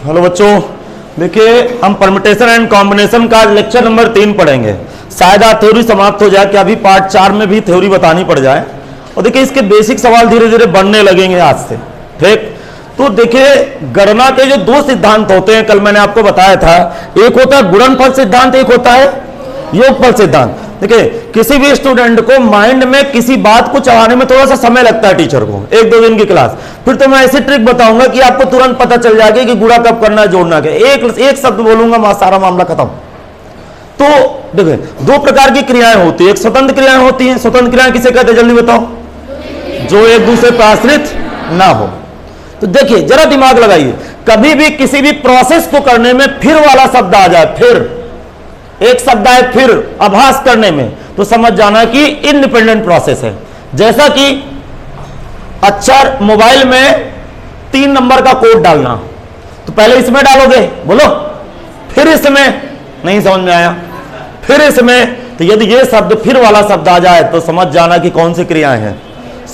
Hello बच्चों, देखिए हम परम्यूटेशन एंड कॉम्बिनेशन का लेक्चर नंबर 3 पढ़ेंगे। शायद आज थ्योरी समाप्त हो जाए कि अभी पार्ट 4 में भी थ्योरी बतानी पड़ जाए। और देखिए इसके बेसिक सवाल धीरे धीरे बनने लगेंगे आज से। ठीक, तो देखिए गणना के जो दो सिद्धांत होते हैं, कल मैंने आपको बताया था, एक होता है गुणनफल सिद्धांत, एक होता है योगफल सिद्धांत। देखिए किसी भी स्टूडेंट को माइंड में किसी बात को चढ़ाने में थोड़ा सा समय लगता है टीचर को, 1-2 दिन की क्लास, फिर तो मैं ऐसी ट्रिक बताऊंगा कि आपको तुरंत पता चल जाएगा कि गुणा कब करना है, जोड़ना क्या। एक शब्द बोलूंगा सारा मामला खत्म। तो देखिए दो प्रकार की क्रियाएं होती है, एक स्वतंत्र क्रियाएं होती हैं। स्वतंत्र क्रियाएं किसे कहते हैं जल्दी बताओ? जो एक दूसरे पर आश्रित ना हो। तो देखिए जरा दिमाग लगाइए, कभी भी किसी भी प्रोसेस को करने में फिर वाला शब्द आ जाए, फिर एक शब्द आए फिर आभास करने में, तो समझ जाना कि इंडिपेंडेंट प्रोसेस है। जैसा कि अक्षर मोबाइल में 3 नंबर का कोड डालना, तो पहले इसमें डालोगे, बोलो, फिर इसमें, नहीं समझ में आया, फिर इसमें। तो यदि ये शब्द फिर वाला शब्द आ जाए तो समझ जाना कि कौन सी क्रियाएं हैं,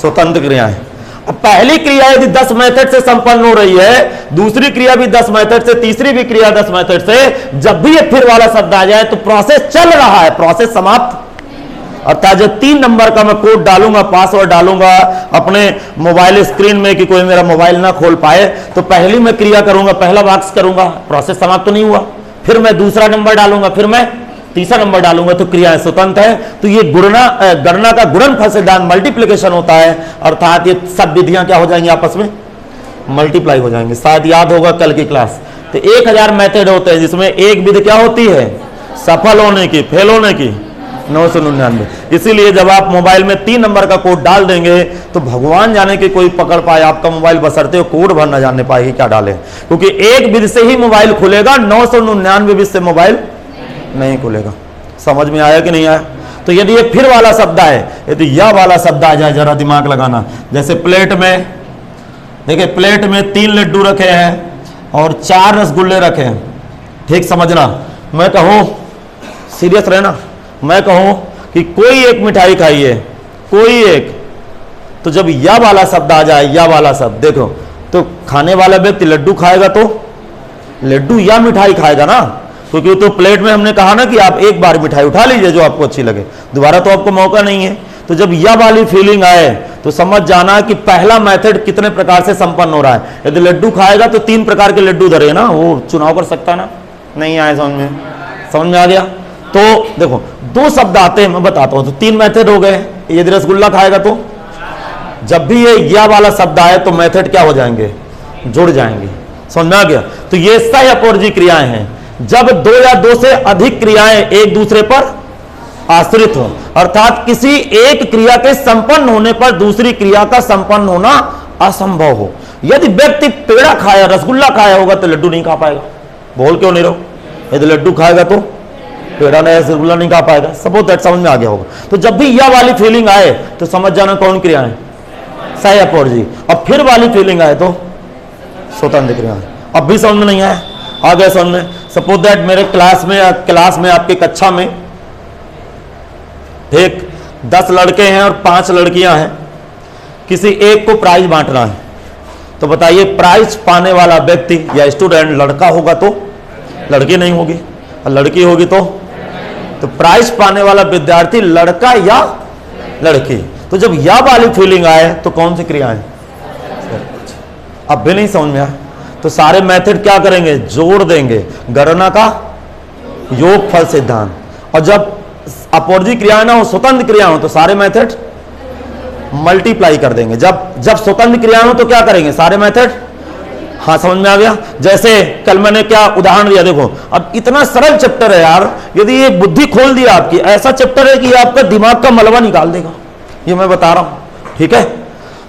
स्वतंत्र क्रियाएं। अब पहली क्रिया यदि 10 मेथड से संपन्न हो रही है, दूसरी क्रिया भी 10 मेथड से, तीसरी भी क्रिया 10 मेथड से, जब भी ये फिर वाला शब्द आ जाए तो प्रोसेस चल रहा है, प्रोसेस समाप्त। अर्थात जब 3 नंबर का मैं कोड डालूंगा, पासवर्ड डालूंगा अपने मोबाइल स्क्रीन में कि कोई मेरा मोबाइल ना खोल पाए, तो पहली मैं क्रिया करूंगा, पहला वाक्य करूंगा, प्रोसेस समाप्त तो नहीं हुआ। फिर मैं दूसरा नंबर डालूंगा, फिर मैं तीसरा नंबर डालूंगा, तो क्रिया स्वतंत्र है। तो ये गणना का गुणनफल सिद्धांत मल्टीप्लिकेशन होता है, अर्थात ये सब विधियां क्या हो जाएंगी, आपस में मल्टीप्लाई हो जाएंगे। शायद याद होगा कल की क्लास। तो 1000 मेथड होते हैं, जिसमें एक विधि क्या होती है, सफल होने की, फेल होने की 999। इसीलिए जब आप मोबाइल में 3 नंबर का कोड डाल देंगे तो भगवान जाने कि कोई पकड़ पाए आपका मोबाइल, बशर्ते हो कोड भर ना जानने पाएगी क्या डाले, क्योंकि एक विधि से ही मोबाइल खुलेगा, 999 विधि से मोबाइल नहीं खुलेगा। समझ में आया कि नहीं आया? तो यदि ये फिर वाला शब्द आए, यदि यह वाला शब्द आ जाए, जरा दिमाग लगाना। जैसे प्लेट में, देखिए प्लेट में 3 लड्डू रखे हैं और 4 रसगुल्ले रखे हैं। ठीक समझना, मैं कहूं, सीरियस रहना, मैं कहूं कि कोई एक मिठाई खाइए, कोई एक, तो जब यह वाला शब्द आ जाए, यह वाला शब्द, देखो तो खाने वाला व्यक्ति लड्डू खाएगा तो लड्डू या मिठाई खाएगा ना, क्योंकि तो प्लेट में हमने कहा ना कि आप एक बार मिठाई उठा लीजिए जो आपको अच्छी लगे, दोबारा तो आपको मौका नहीं है। तो जब यह वाली फीलिंग आए तो समझ जाना कि पहला मेथड कितने प्रकार से संपन्न हो रहा है। यदि लड्डू खाएगा तो 3 प्रकार के लड्डू धरे ना, वो चुनाव कर सकता ना, नहीं आए समझ में आ गया? तो देखो 2 शब्द आते हैं, मैं बताता हूं, तो 3 मेथड हो गए। यदि रसगुल्ला खाएगा तो जब भी ये या वाला शब्द आए तो मेथड क्या हो जाएंगे, जुड़ जाएंगे। समझ में आ गया? तो ये सह अपोरजी क्रियाएं हैं, जब 2 या 2 से अधिक क्रियाएं एक दूसरे पर आश्रित हो, अर्थात किसी एक क्रिया के संपन्न होने पर दूसरी क्रिया का संपन्न होना असंभव हो। यदि व्यक्ति पेड़ा खाया, रसगुल्ला खाया होगा तो लड्डू नहीं खा पाएगा। बोल क्यों नहीं रहो? यदि लड्डू खाएगा तो पेड़ा नहीं, रसगुल्ला नहीं खा पाएगा। सपोज दैट, समझ में आ गया होगा। तो जब भी यह वाली फीलिंग आए तो समझ जाना कौन क्रिया है, सह अपोरजी। और फिर वाली फीलिंग आए तो स्वतंत्र क्रिया। अब भी समझ में नहीं आया? आ गया समझ में? सपोज दैट मेरे क्लास में आपकी कक्षा में एक 10 लड़के हैं और 5 लड़कियां हैं, किसी एक को प्राइज बांटना है। तो बताइए प्राइज पाने वाला व्यक्ति या स्टूडेंट लड़का होगा तो लड़की नहीं होगी, और लड़की होगी तो प्राइज पाने वाला विद्यार्थी लड़का या लड़की। तो जब यह वाली फीलिंग आए तो कौन सी क्रिया है? अब भी नहीं समझ में आया तो सारे मेथड क्या करेंगे, जोड़ देंगे, गणना का योगफल सिद्धांत। और जब अपोरजी क्रिया ना हो, स्वतंत्र क्रिया हो, तो सारे मेथड मल्टीप्लाई कर देंगे। जब स्वतंत्र क्रिया हो तो क्या करेंगे, सारे मेथड। हाँ समझ में आ गया? जैसे कल मैंने क्या उदाहरण दिया, देखो अब इतना सरल चैप्टर है यार, यदि ये बुद्धि खोल दिया आपकी, ऐसा चैप्टर है कि आपका दिमाग का मलबा निकाल देगा, ये मैं बता रहा हूं। ठीक है,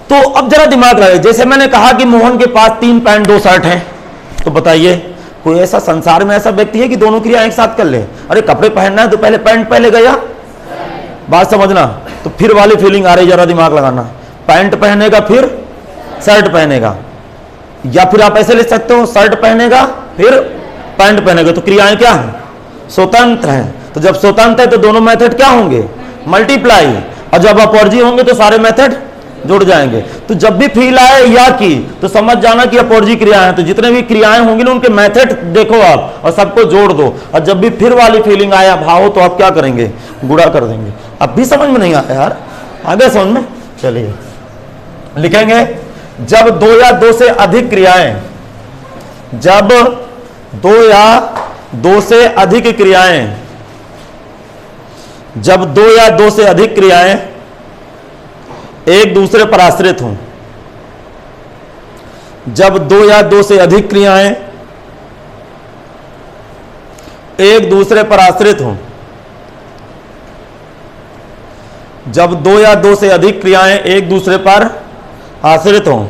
तो अब जरा दिमाग लगाइए। जैसे मैंने कहा कि मोहन के पास 3 पैंट 2 शर्ट हैं, तो बताइए कोई ऐसा संसार में ऐसा व्यक्ति है कि दोनों क्रिया एक साथ कर ले? अरे कपड़े पहनना है तो पहले पैंट पहले गया, बात समझना। तो फिर वाली फीलिंग आ रही, जरा दिमाग लगाना, पैंट पहनेगा फिर शर्ट पहनेगा, या फिर आप ऐसे ले सकते हो, शर्ट पहनेगा फिर पैंट पहनेगा। तो क्रियाएं क्या है, स्वतंत्र हैं। तो जब स्वतंत्र है तो दोनों मेथड क्या होंगे, मल्टीप्लाई। और जब अपोरजी होंगे तो सारे मेथड जुड़ जाएंगे। तो जब भी फील आए या की तो समझ जाना कि अपोर्जी क्रियाएं हैं। तो जितने भी क्रियाएं होंगी ना उनके मेथड देखो आप और सबको जोड़ दो, और जब भी फिर वाली फीलिंग आया भाव तो आप क्या करेंगे, गुणा कर देंगे। अब भी समझ में नहीं आया यार, आगे समझ में। चलिए लिखेंगे, जब दो या दो से अधिक क्रियाएं, जब दो या दो से अधिक क्रियाएं, जब दो या दो से अधिक क्रियाएं एक दूसरे पर आश्रित हों, जब दो या दो से अधिक क्रियाएं एक दूसरे पर आश्रित हों, जब दो या दो से अधिक क्रियाएं एक दूसरे पर आश्रित हों,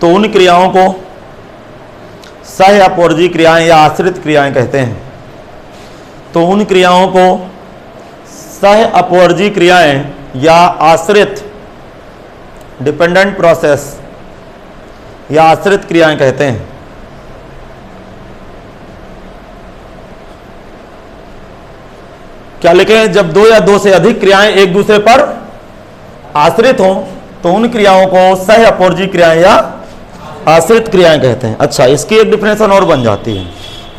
तो उन क्रियाओं को सह अपवर्जी क्रियाएं या आश्रित क्रियाएं कहते हैं। तो उन क्रियाओं को सह अपवर्जी क्रियाएं या आश्रित डिपेंडेंट प्रोसेस या आश्रित क्रियाएं कहते हैं। क्या लिखें, जब दो या दो से अधिक क्रियाएं एक दूसरे पर आश्रित हों तो उन क्रियाओं को सह अपवर्जी क्रियाएं या आश्रित क्रियाएं कहते हैं। अच्छा, इसकी एक डिफिनेशन और बन जाती है,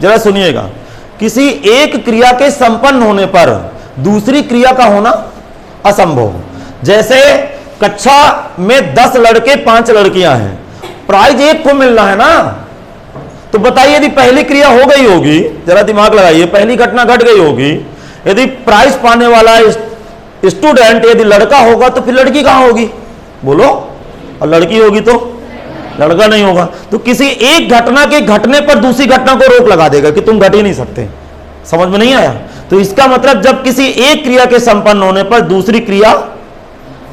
जरा सुनिएगा। किसी एक क्रिया के संपन्न होने पर दूसरी क्रिया का होना असंभव। जैसे कक्षा में 10 लड़के 5 लड़कियां हैं, प्राइज एक को मिलना है ना, तो बताइए यदि पहली क्रिया हो गई होगी, जरा दिमाग लगाइए, पहली घटना घट गई होगी, यदि प्राइज पाने वाला स्टूडेंट यदि लड़का होगा तो फिर लड़की कहां होगी, बोलो, और लड़की होगी तो लड़का नहीं होगा। तो किसी एक घटना के घटने पर दूसरी घटना को रोक लगा देगा कि तुम घट ही नहीं सकते। समझ में नहीं आया? तो इसका मतलब जब किसी एक क्रिया के संपन्न होने पर दूसरी क्रिया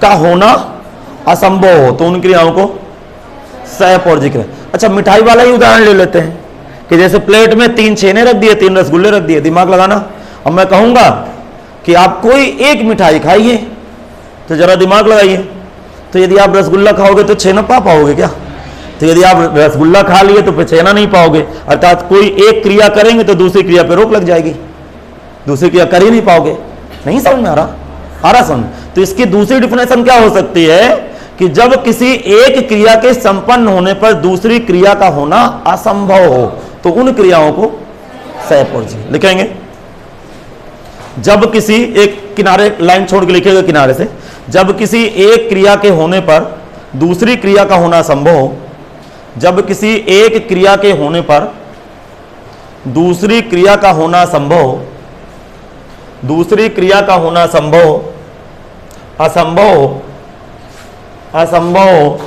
का होना असंभव हो तो उन क्रियाओं को सह अपवर्जी क्रिया। अच्छा, मिठाई वाला ही उदाहरण ले लेते हैं कि जैसे प्लेट में 3 छेने रख दिए, 3 रसगुल्ले रख दिए, दिमाग लगाना। अब मैं कहूंगा कि आप कोई एक मिठाई खाइए, तो जरा दिमाग लगाइए, तो यदि आप रसगुल्ला खाओगे तो छेना पा पाओगे क्या? तो यदि आप रसगुल्ला खा लिए तो फिर छेना नहीं पाओगे। अर्थात कोई एक क्रिया करेंगे तो दूसरी क्रिया पे रोक लग जाएगी, दूसरी क्रिया कर ही नहीं पाओगे। नहीं समझ में आ रहा समझ? तो इसकी दूसरी डिफिनेशन क्या हो सकती है कि जब किसी एक क्रिया के संपन्न होने पर दूसरी क्रिया का होना असंभव हो तो उन क्रियाओं को सह अपवर्जी लिखेंगे। जब किसी एक किनारे लाइन छोड़ के लिखिएगा किनारे से, जब किसी एक क्रिया के होने पर दूसरी क्रिया का होना संभव हो, जब किसी एक क्रिया के होने पर दूसरी क्रिया का होना संभव हो, दूसरी क्रिया का होना संभव असंभव हो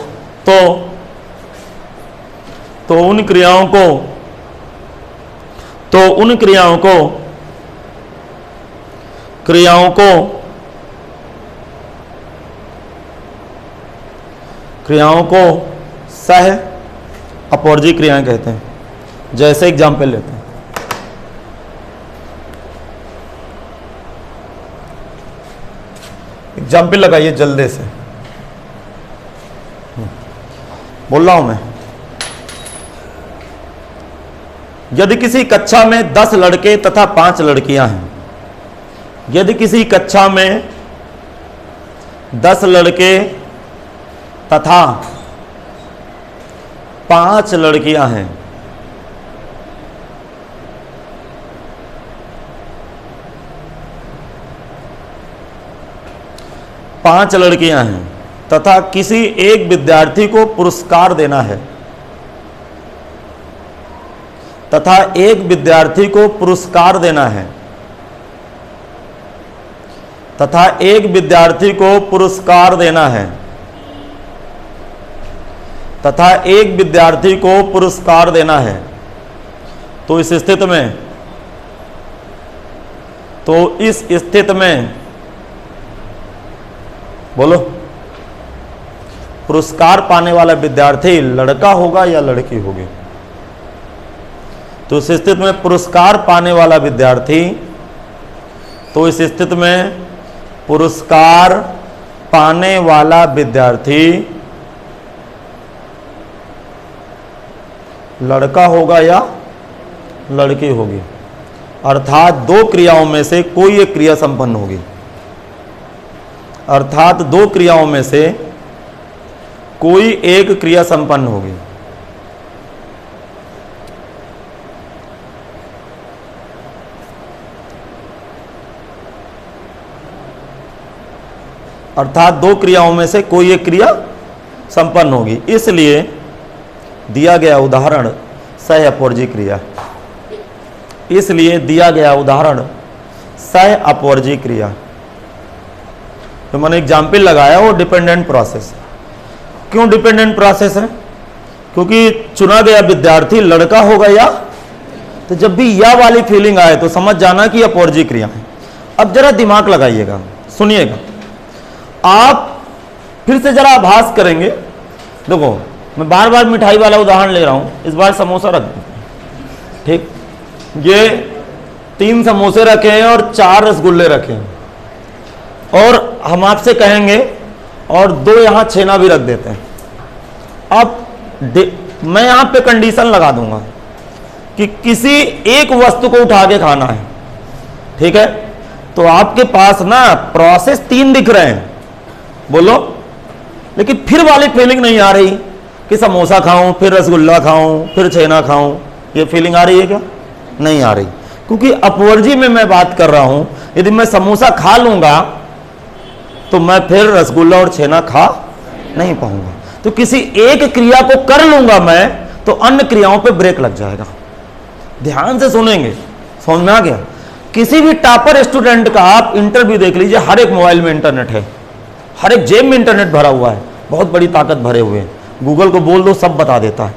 तो उन क्रियाओं को सह अपवर्जी क्रियाएं कहते हैं। जैसे एग्जाम्पल लेते हैं, एग्जाम्पल लगाइए जल्दी से, बोल रहा हूं मैं। यदि किसी कक्षा में 10 लड़के तथा 5 लड़कियां हैं, यदि किसी कक्षा में 10 लड़के तथा 5 लड़कियां हैं, पांच लड़कियां हैं तथा किसी एक विद्यार्थी को पुरस्कार देना है, तथा एक विद्यार्थी को पुरस्कार देना है, तथा एक विद्यार्थी को पुरस्कार देना है, तथा एक विद्यार्थी को पुरस्कार देना है, तो इस स्थिति में बोलो, पुरस्कार पाने वाला विद्यार्थी लड़का होगा या लड़की होगी? तो इस स्थिति में पुरस्कार पाने वाला विद्यार्थी, तो इस स्थिति में पुरस्कार पाने वाला विद्यार्थी लड़का होगा या लड़की होगी? अर्थात दो क्रियाओं में से कोई एक क्रिया संपन्न होगी, अर्थात दो क्रियाओं में से कोई एक क्रिया संपन्न होगी। अर्थात दो क्रियाओं में से कोई एक क्रिया संपन्न होगी। इसलिए दिया गया उदाहरण सह अपवर्जी क्रिया, इसलिए दिया गया उदाहरण सह अपवर्जी क्रिया। तो मैंने एग्जाम्पल लगाया वो डिपेंडेंट प्रोसेस। क्यों डिपेंडेंट प्रोसेस है? क्योंकि चुना गया विद्यार्थी लड़का होगा या, तो जब भी या वाली फीलिंग आए तो समझ जाना कि अपवर्जी क्रिया है। अब जरा दिमाग लगाइएगा, सुनिएगा, आप फिर से जरा आभास करेंगे। देखो मैं बार बार मिठाई वाला उदाहरण ले रहा हूं, इस बार समोसा रख दो, ठीक। ये 3 समोसे रखे हैं और 4 रसगुल्ले रखे हैं, और हम आपसे कहेंगे और 2 यहां छेना भी रख देते हैं। अब मैं यहां पे कंडीशन लगा दूंगा कि किसी एक वस्तु को उठा के खाना है, ठीक है। तो आपके पास ना प्रोसेस 3 दिख रहे हैं, बोलो, लेकिन फिर वाली फीलिंग नहीं आ रही कि समोसा खाऊं, फिर रसगुल्ला खाऊं, फिर छेना खाऊं। ये फीलिंग आ रही है क्या? नहीं आ रही, क्योंकि अपवर्जी में मैं बात कर रहा हूं। यदि मैं समोसा खा लूंगा तो मैं फिर रसगुल्ला और छेना खा नहीं पाऊंगा। तो किसी एक क्रिया को कर लूंगा मैं तो अन्य क्रियाओं पे ब्रेक लग जाएगा। ध्यान से सुनेंगे, समझ में आ गया? किसी भी टॉपर स्टूडेंट का आप इंटरव्यू देख लीजिए, हर एक मोबाइल में इंटरनेट है, हर एक जेब में इंटरनेट भरा हुआ है, बहुत बड़ी ताकत भरे हुए हैं। गूगल को बोल दो, सब बता देता है,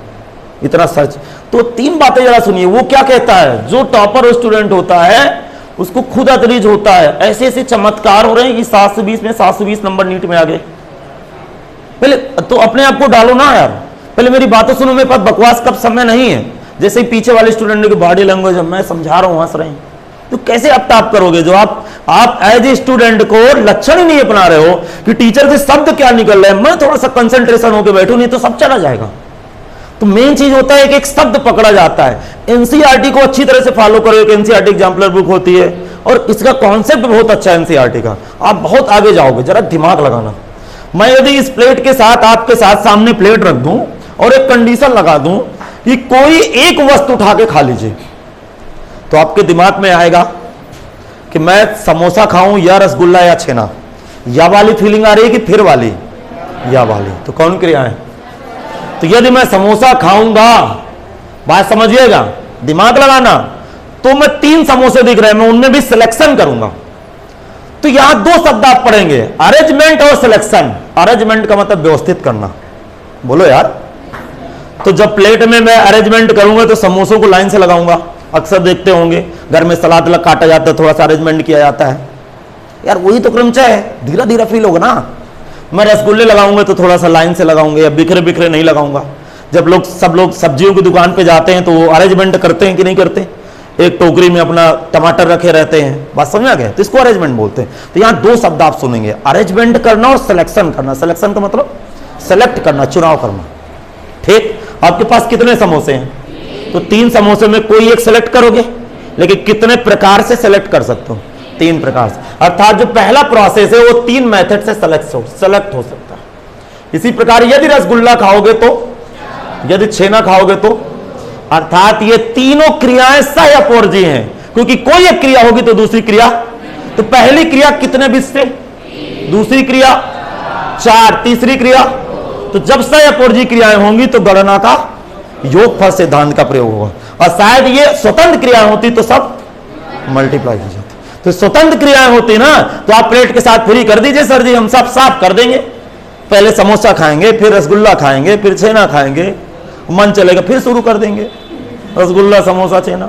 इतना सर्च। तो 3 बातें जरा सुनिए। वो क्या कहता है? जो टॉपर स्टूडेंट होता है उसको खुद अतरीज होता है, ऐसे ऐसे चमत्कार हो रहे हैं कि 720 में 720 नंबर नीट में आ गए। पहले तो अपने आप को डालो ना यार, पहले मेरी बातें सुनो। मेरे पास बकवास का समय नहीं है। जैसे ही पीछे वाले स्टूडेंट की बॉडी लैंग्वेज, मैं समझा रहा हूं, हंस रहे हैं, तो कैसे आप टाप करोगे? जो आप एज ए स्टूडेंट को लक्षण ही नहीं अपना रहे हो कि टीचर के शब्द क्या निकल रहे हैं, मैं थोड़ा सा कंसंट्रेशन होकर बैठूं, नहीं तो सब चला जाएगा। तो मेन चीज होता है कि एक शब्द पकड़ा जाता है। एनसीईआरटी को अच्छी तरह से फॉलो करो, एक एनसीईआरटी एग्जाम्पलर बुक होती है और इसका कॉन्सेप्ट बहुत अच्छा है एनसीईआरटी का, आप बहुत आगे जाओगे। जरा दिमाग लगाना। मैं यदि इस प्लेट के साथ आपके साथ सामने प्लेट रख दूं और एक कंडीशन लगा दूं कि कोई एक वस्तु उठा के खा लीजिए, तो आपके दिमाग में आएगा कि मैं समोसा खाऊं या रसगुल्ला या छेना। या वाली फीलिंग आ रही है कि फिर वाली? या वाली। तो कौन क्रिया है? तो यदि मैं समोसा खाऊंगा, बात समझिएगा, दिमाग लगाना, तो मैं 3 समोसे दिख रहे हैं, मैं उनमें भी सिलेक्शन करूंगा। तो यहां 2 शब्द आप पढ़ेंगे, अरेंजमेंट और सिलेक्शन। अरेंजमेंट का मतलब व्यवस्थित करना, बोलो यार। तो जब प्लेट में मैं अरेंजमेंट करूंगा तो समोसों को लाइन से लगाऊंगा। अक्सर देखते होंगे घर में सलाद लग काटा जाता है, थोड़ा सा अरेंजमेंट किया जाता है। यार वही तो क्रमचय है, धीरे धीरे फील होगा ना। मैं रसगुल्ले लगाऊंगा तो थोड़ा सा लाइन से लगाऊंगा, या बिखरे बिखरे नहीं लगाऊंगा। जब सब लोग सब्जियों की दुकान पे जाते हैं तो वो अरेंजमेंट करते हैं कि नहीं करते? एक टोकरी में अपना टमाटर रखे रहते हैं, बात समझ आ गया? तो इसको अरेंजमेंट बोलते हैं। तो यहाँ 2 शब्द आप सुनेंगे, अरेंजमेंट करना और सिलेक्शन करना। सिलेक्शन का मतलब सेलेक्ट करना, चुनाव करना, ठीक। आपके पास कितने समोसे हैं? तो 3 समोसे में कोई एक सेलेक्ट करोगे, लेकिन कितने प्रकार से सेलेक्ट कर सकते हो? 3 प्रकार से। अर्थात जो पहला प्रोसेस है वो 3 मेथड से सेलेक्ट हो सकता है। इसी प्रकार यदि रसगुल्ला खाओगे तो, यदि छेना खाओगे तो, अर्थात ये तीनों क्रियाएं सह अपवर्जी हैं, क्योंकि कोई एक क्रिया होगी तो दूसरी क्रिया। तो पहली क्रिया कितने बिट से? दूसरी क्रिया 4, तीसरी क्रिया। तो जब सह अपवर्जी क्रियाएं होंगी तो गणना का योगफल सिद्धांत का प्रयोग होगा। और शायद ये स्वतंत्र क्रियाएं होती तो सब मल्टीप्लाई हो जाती। तो स्वतंत्र क्रियाएं होती ना, तो आप प्लेट के साथ फ्री कर दीजिए, सर जी हम सब साफ कर देंगे। पहले समोसा खाएंगे, फिर रसगुल्ला खाएंगे, फिर छेना खाएंगे, मन चलेगा फिर शुरू कर देंगे रसगुल्ला समोसा छेना।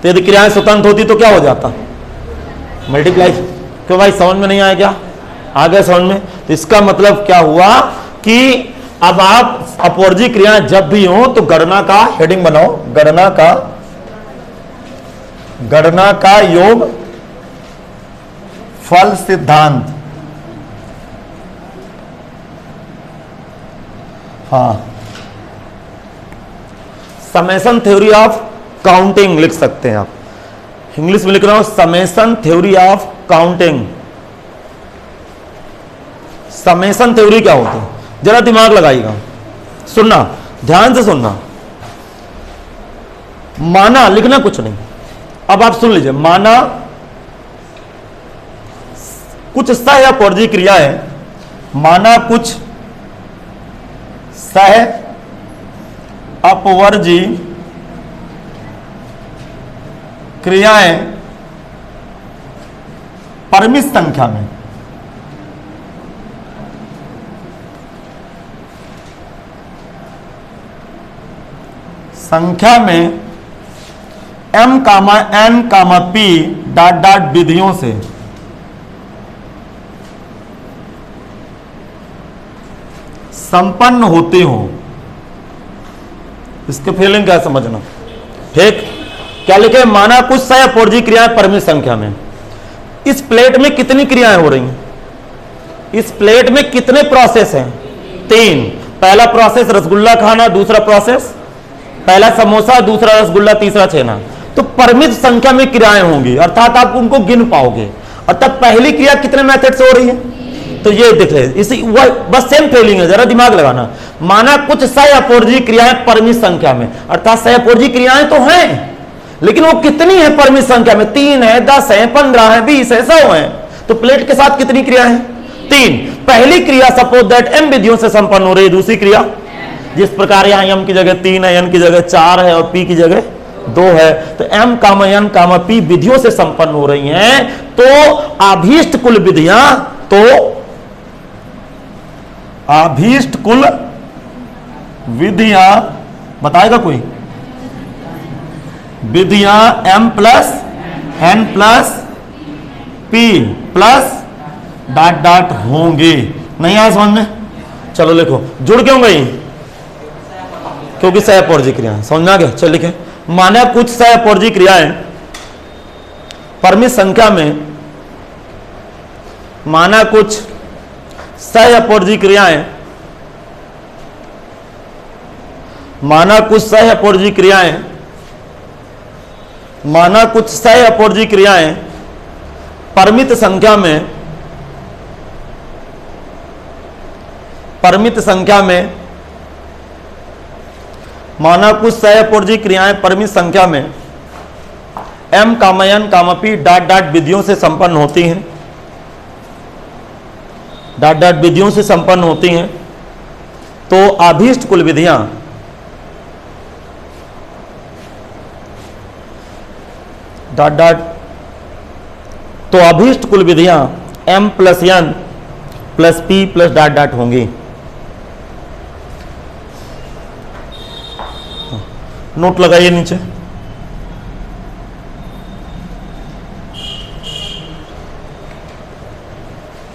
तो यदि क्रियाएं स्वतंत्र होती तो क्या हो जाता? मल्टीप्लाई। क्यों भाई, समझ में नहीं आया क्या? आ गया समझ में? तो इसका मतलब क्या हुआ कि अब आप अपवर्जी क्रियाएं जब भी हो तो गणना का हेडिंग बनाओ, गणना का योग फल सिद्धांत। हाँ, समेशन थ्योरी ऑफ काउंटिंग लिख सकते हैं आप। इंग्लिश में लिख रहा हूं summation theory of counting. Summation theory क्या होती है, जरा दिमाग लगाइएगा, सुनना, ध्यान से सुनना। माना, लिखना कुछ नहीं, अब आप सुन लीजिए। माना कुछ सह या अपवर्जी क्रिया है, माना कुछ सह अपवर्जी क्रियाएं परिमित संख्या में m कामा n कामा p डॉट डॉट विधियों से संपन्न होते हो। इसके फीलिंग क्या समझना, ठीक। क्या लिखे, माना कुछ सह अपवर्जी क्रियाएं परिमित संख्या में। इस प्लेट में कितनी क्रियाएं हो रही हैं, इस प्लेट में कितने प्रोसेस हैं, 3। पहला प्रोसेस रसगुल्ला खाना, दूसरा प्रोसेस, पहला समोसा, दूसरा रसगुल्ला, तीसरा छेना। तो परिमित संख्या में क्रियाएं होंगी, अर्थात आप उनको गिन पाओगे। अर्थात पहली क्रिया कितने मेथड से हो रही है, तो ये देख रहे, इसी बस सेम फीलिंग है, जरा दिमाग लगाना। माना कुछ सह अपवर्जी क्रियाएं परिमित संख्या में, अर्थात सह अपवर्जी क्रियाएं तो हैं, लेकिन वो कितनी है परिमित संख्या में, 3 है, 10 है, 15 है, 20 है, 100 है। तो प्लेट के साथ कितनी क्रिया है, 3। पहली क्रिया सपोज दैट m विधियों से संपन्न हो रही है। दूसरी क्रिया, जिस प्रकार यहां m की जगह 3 है, n की जगह 4 है और p की जगह 2 है, तो m कामा n कामा p विधियों से संपन्न हो रही हैं। तो अभीष्ट कुल विधियां, तो अभीष्ट कुल विधियां बताएगा कोई, विधियां m plus n plus p plus dot dot होंगे। नहीं आया समझ में, चलो लिखो। जुड़ क्यों गई, क्योंकि सह अपवर्जी क्रियाएं, समझ में आ गया। चल लिखे, माना कुछ सह अपवर्जी क्रियाएं परिमित संख्या में, माना कुछ सह अपवर्जी क्रियाएं, माना कुछ सह अपवर्जी क्रियाएं, माना कुछ सह अपवर्जी क्रियाएं परिमित संख्या में, परिमित संख्या में, माना कुछ सह अपवर्जी क्रियाएं परिमित संख्या में m कामा n कामा p डॉट डॉट विधियों से संपन्न होती हैं, डॉट डॉट विधियों से संपन्न होती हैं। तो अभीष्ट कुल विधियां, डॉट डॉट, तो अभीष्ट कुल विधियां m plus n plus p plus dot dot होंगी। नोट लगाइए नीचे,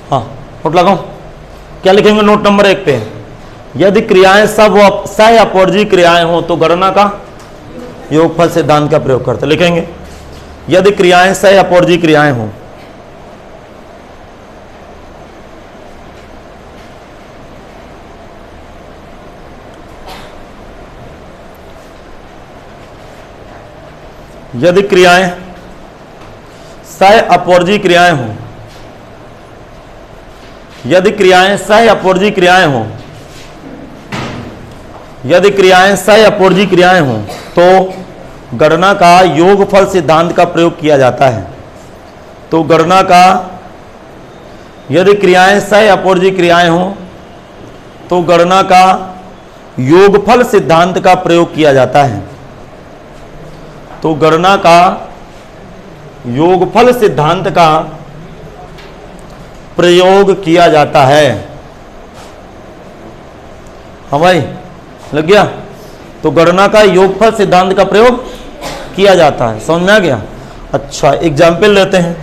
हाँ नोट लगाओ। क्या लिखेंगे नोट नंबर 1 पे, यदि क्रियाएं सब सह अपवर्जी क्रियाएं हो तो गणना का योगफल सिद्धांत का प्रयोग करते। लिखेंगे यदि क्रियाएं सह अपवर्जी क्रियाएं हो, यदि क्रियाएं सह अपवर्जी क्रियाएं हो, यदि क्रियाएं सह अपवर्जी क्रियाएं हो, यदि क्रियाएं सह अपवर्जी क्रियाएं हो तो गणना का योगफल सिद्धांत का प्रयोग किया जाता है। तो गणना का, यदि क्रियाएं सह अपवर्जी क्रियाएं हो तो गणना का योगफल सिद्धांत का प्रयोग किया जाता है। तो गणना का योगफल सिद्धांत का प्रयोग किया जाता है। हाँ भाई, लग गया। तो गणना का योगफल सिद्धांत का प्रयोग किया जाता है, समझ में आ गया। अच्छा, एग्जाम्पल लेते हैं,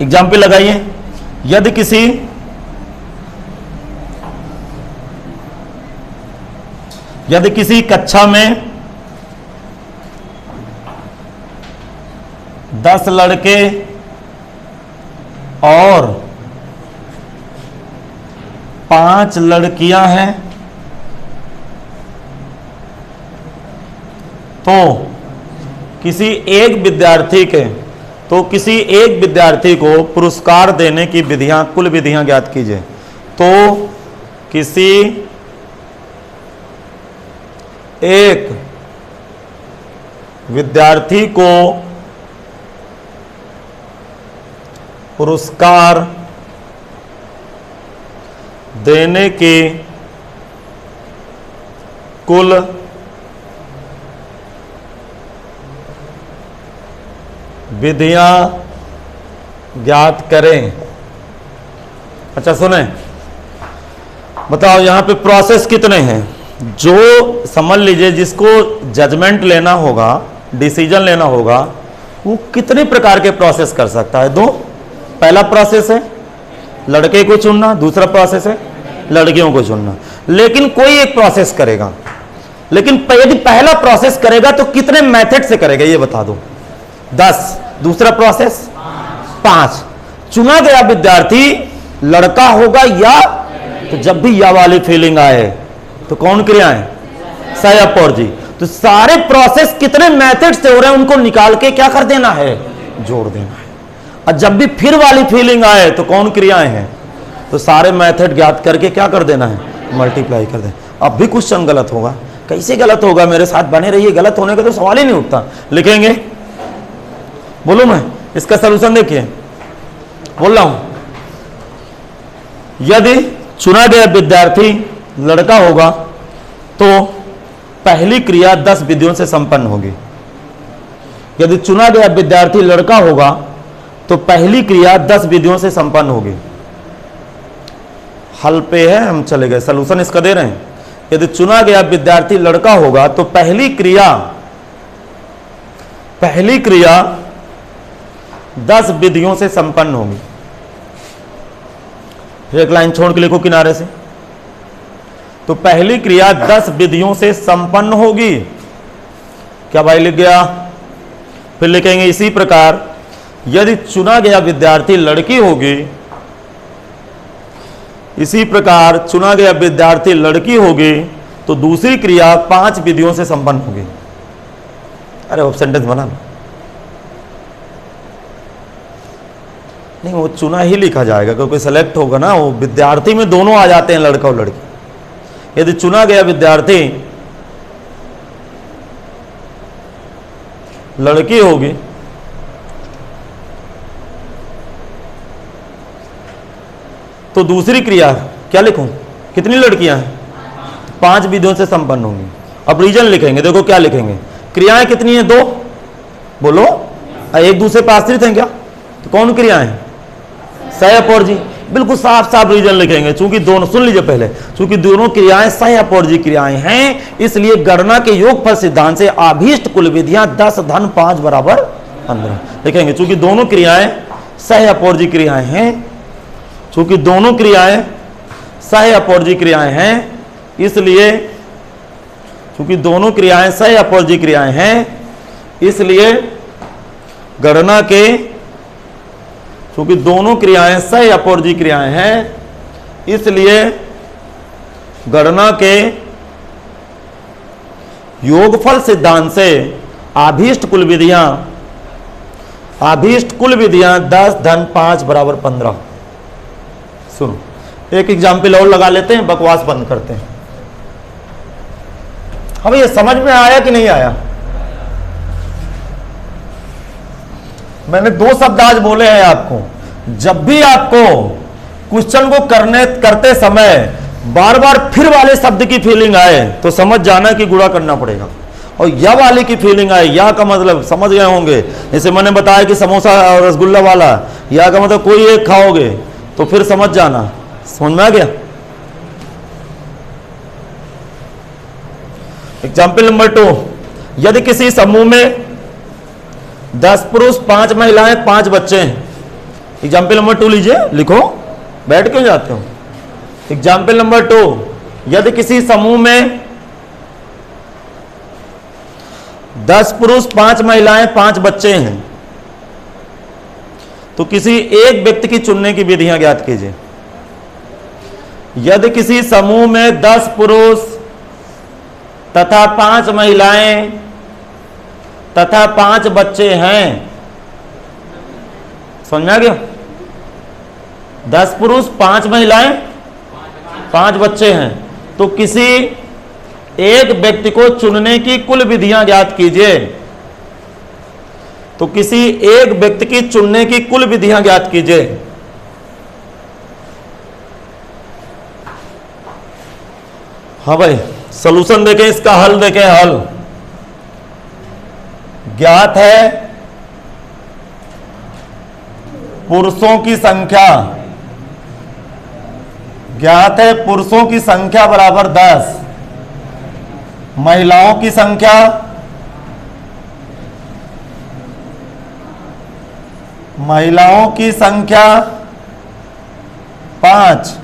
एग्जाम्पल लगाइए। यदि किसी कक्षा में 10 लड़के और 5 लड़कियां हैं तो किसी एक विद्यार्थी के, तो किसी एक विद्यार्थी को पुरस्कार देने की विधियां, कुल विधियां ज्ञात कीजिए। तो किसी एक विद्यार्थी को पुरस्कार देने की कुल विधियां ज्ञात करें। अच्छा सुने, बताओ यहां पे प्रोसेस कितने हैं? जो समझ लीजिए जिसको जजमेंट लेना होगा, डिसीजन लेना होगा, वो कितने प्रकार के प्रोसेस कर सकता है? दो। पहला प्रोसेस है लड़के को चुनना, दूसरा प्रोसेस है लड़कियों को चुनना। लेकिन कोई एक प्रोसेस करेगा, लेकिन यदि पहला प्रोसेस करेगा तो कितने मेथड से करेगा ये बता दो। 10। दूसरा प्रोसेस 5। चुना गया विद्यार्थी लड़का होगा या, तो जब भी या वाली फीलिंग आए तो कौन क्रियाएं? सह अपोरजी। तो सारे प्रोसेस कितने मेथड से हो रहे हैं उनको निकाल के क्या कर देना है? जोड़ देना है। और जब भी फिर वाली फीलिंग आए तो कौन क्रियाएं हैं? तो सारे मेथड ज्ञात करके क्या कर देना है? मल्टीप्लाई कर देना। अब भी क्वेश्चन गलत होगा, कैसे गलत होगा? मेरे साथ बने रहिए, गलत होने का तो सवाल ही नहीं उठता। लिखेंगे, बोलो मैं इसका सलूशन देखिए, बोल रहा हूं। यदि चुना गया विद्यार्थी लड़का होगा तो पहली क्रिया 10 विधियों से संपन्न होगी। यदि चुना गया विद्यार्थी लड़का होगा तो पहली क्रिया 10 विधियों से संपन्न होगी। हल पे है, हम चले गए, सलूशन इसका दे रहे हैं। यदि चुना गया विद्यार्थी लड़का होगा तो पहली क्रिया 10 विधियों से संपन्न होगी। एक लाइन छोड़ के लिखो किनारे से। तो पहली क्रिया 10 विधियों से संपन्न होगी। क्या भाई लिख गया? फिर लिखेंगे इसी प्रकार यदि चुना गया विद्यार्थी लड़की होगी, इसी प्रकार चुना गया विद्यार्थी लड़की होगी तो दूसरी क्रिया 5 विधियों से संपन्न होगी। अरे वो सेंटेंस बना नहीं, वो चुना ही लिखा जाएगा क्योंकि सेलेक्ट होगा ना, वो विद्यार्थी में दोनों आ जाते हैं, लड़का और लड़की। यदि चुना गया विद्यार्थी लड़की होगी तो दूसरी क्रिया क्या लिखूं? कितनी लड़कियां हैं? 5 विधियों से संपन्न होंगी। अब रीजन लिखेंगे, देखो क्या लिखेंगे? क्रियाएं कितनी हैं? 2। बोलो, एक दूसरे पर आश्रित हैं क्या? तो कौन क्रियाएं? सह अपोरजी। बिल्कुल साफ साफ रीजन लिखेंगे, चूंकि दोनों, सुन लीजिए पहले, चूंकि दोनों क्रियाएं सह अपोरजी क्रियाएं हैं, इसलिए गणना के योगफल सिद्धांत से आभीष्ट कुल विधियां 10 धन 5 बराबर 15 लिखेंगे। चूंकि दोनों क्रियाएं सह अपोरजी क्रियाएं हैं, चूंकि दोनों क्रियाएं सह अपोरजी क्रियाएं हैं, इसलिए चूंकि दोनों क्रियाएं सह अपोरजी क्रियाएं हैं, इसलिए गणना के, चूंकि दोनों क्रियाएं सह अपोरजी क्रियाएं हैं, इसलिए गणना के योगफल सिद्धांत से आभीष्ट कुल विधियां 10 धन 5 बराबर 15। सुनो, एक एग्जाम्पल और लगा लेते हैं, बकवास बंद करते हैं। हमें ये समझ में आया कि नहीं आया? मैंने 2 शब्द आज बोले हैं आपको। जब भी आपको क्वेश्चन को करते समय बार बार फिर वाले शब्द की फीलिंग आए तो समझ जाना कि गुणा करना पड़ेगा। और या वाले की फीलिंग आए, या का मतलब समझ गए होंगे, जैसे मैंने बताया कि समोसा और रसगुल्ला वाला, या का मतलब कोई एक खाओगे, तो फिर समझ जाना। समझ में आ गया? एग्जाम्पल नंबर 2, यदि किसी समूह में 10 पुरुष 5 महिलाएं 5 बच्चे हैं। एग्जाम्पल नंबर 2 लीजिए, लिखो, बैठ क्यों जाते हो? एग्जाम्पल नंबर 2, यदि किसी समूह में 10 पुरुष 5 महिलाएं 5 बच्चे हैं तो किसी एक व्यक्ति की चुनने की विधियां ज्ञात कीजिए। यदि किसी समूह में 10 पुरुष तथा 5 महिलाएं तथा 5 बच्चे हैं। समझ में आ गया? 10 पुरुष 5 महिलाएं 5 बच्चे हैं। तो किसी एक व्यक्ति को चुनने की कुल विधियां ज्ञात कीजिए। तो किसी एक व्यक्ति की चुनने की कुल विधियां ज्ञात कीजिए। हाँ भाई, सॉल्यूशन देखें, इसका हल देखें। हल ज्ञात है पुरुषों की संख्या, ज्ञात है पुरुषों की संख्या बराबर 10, महिलाओं की संख्या महिलाओं की संख्या 5,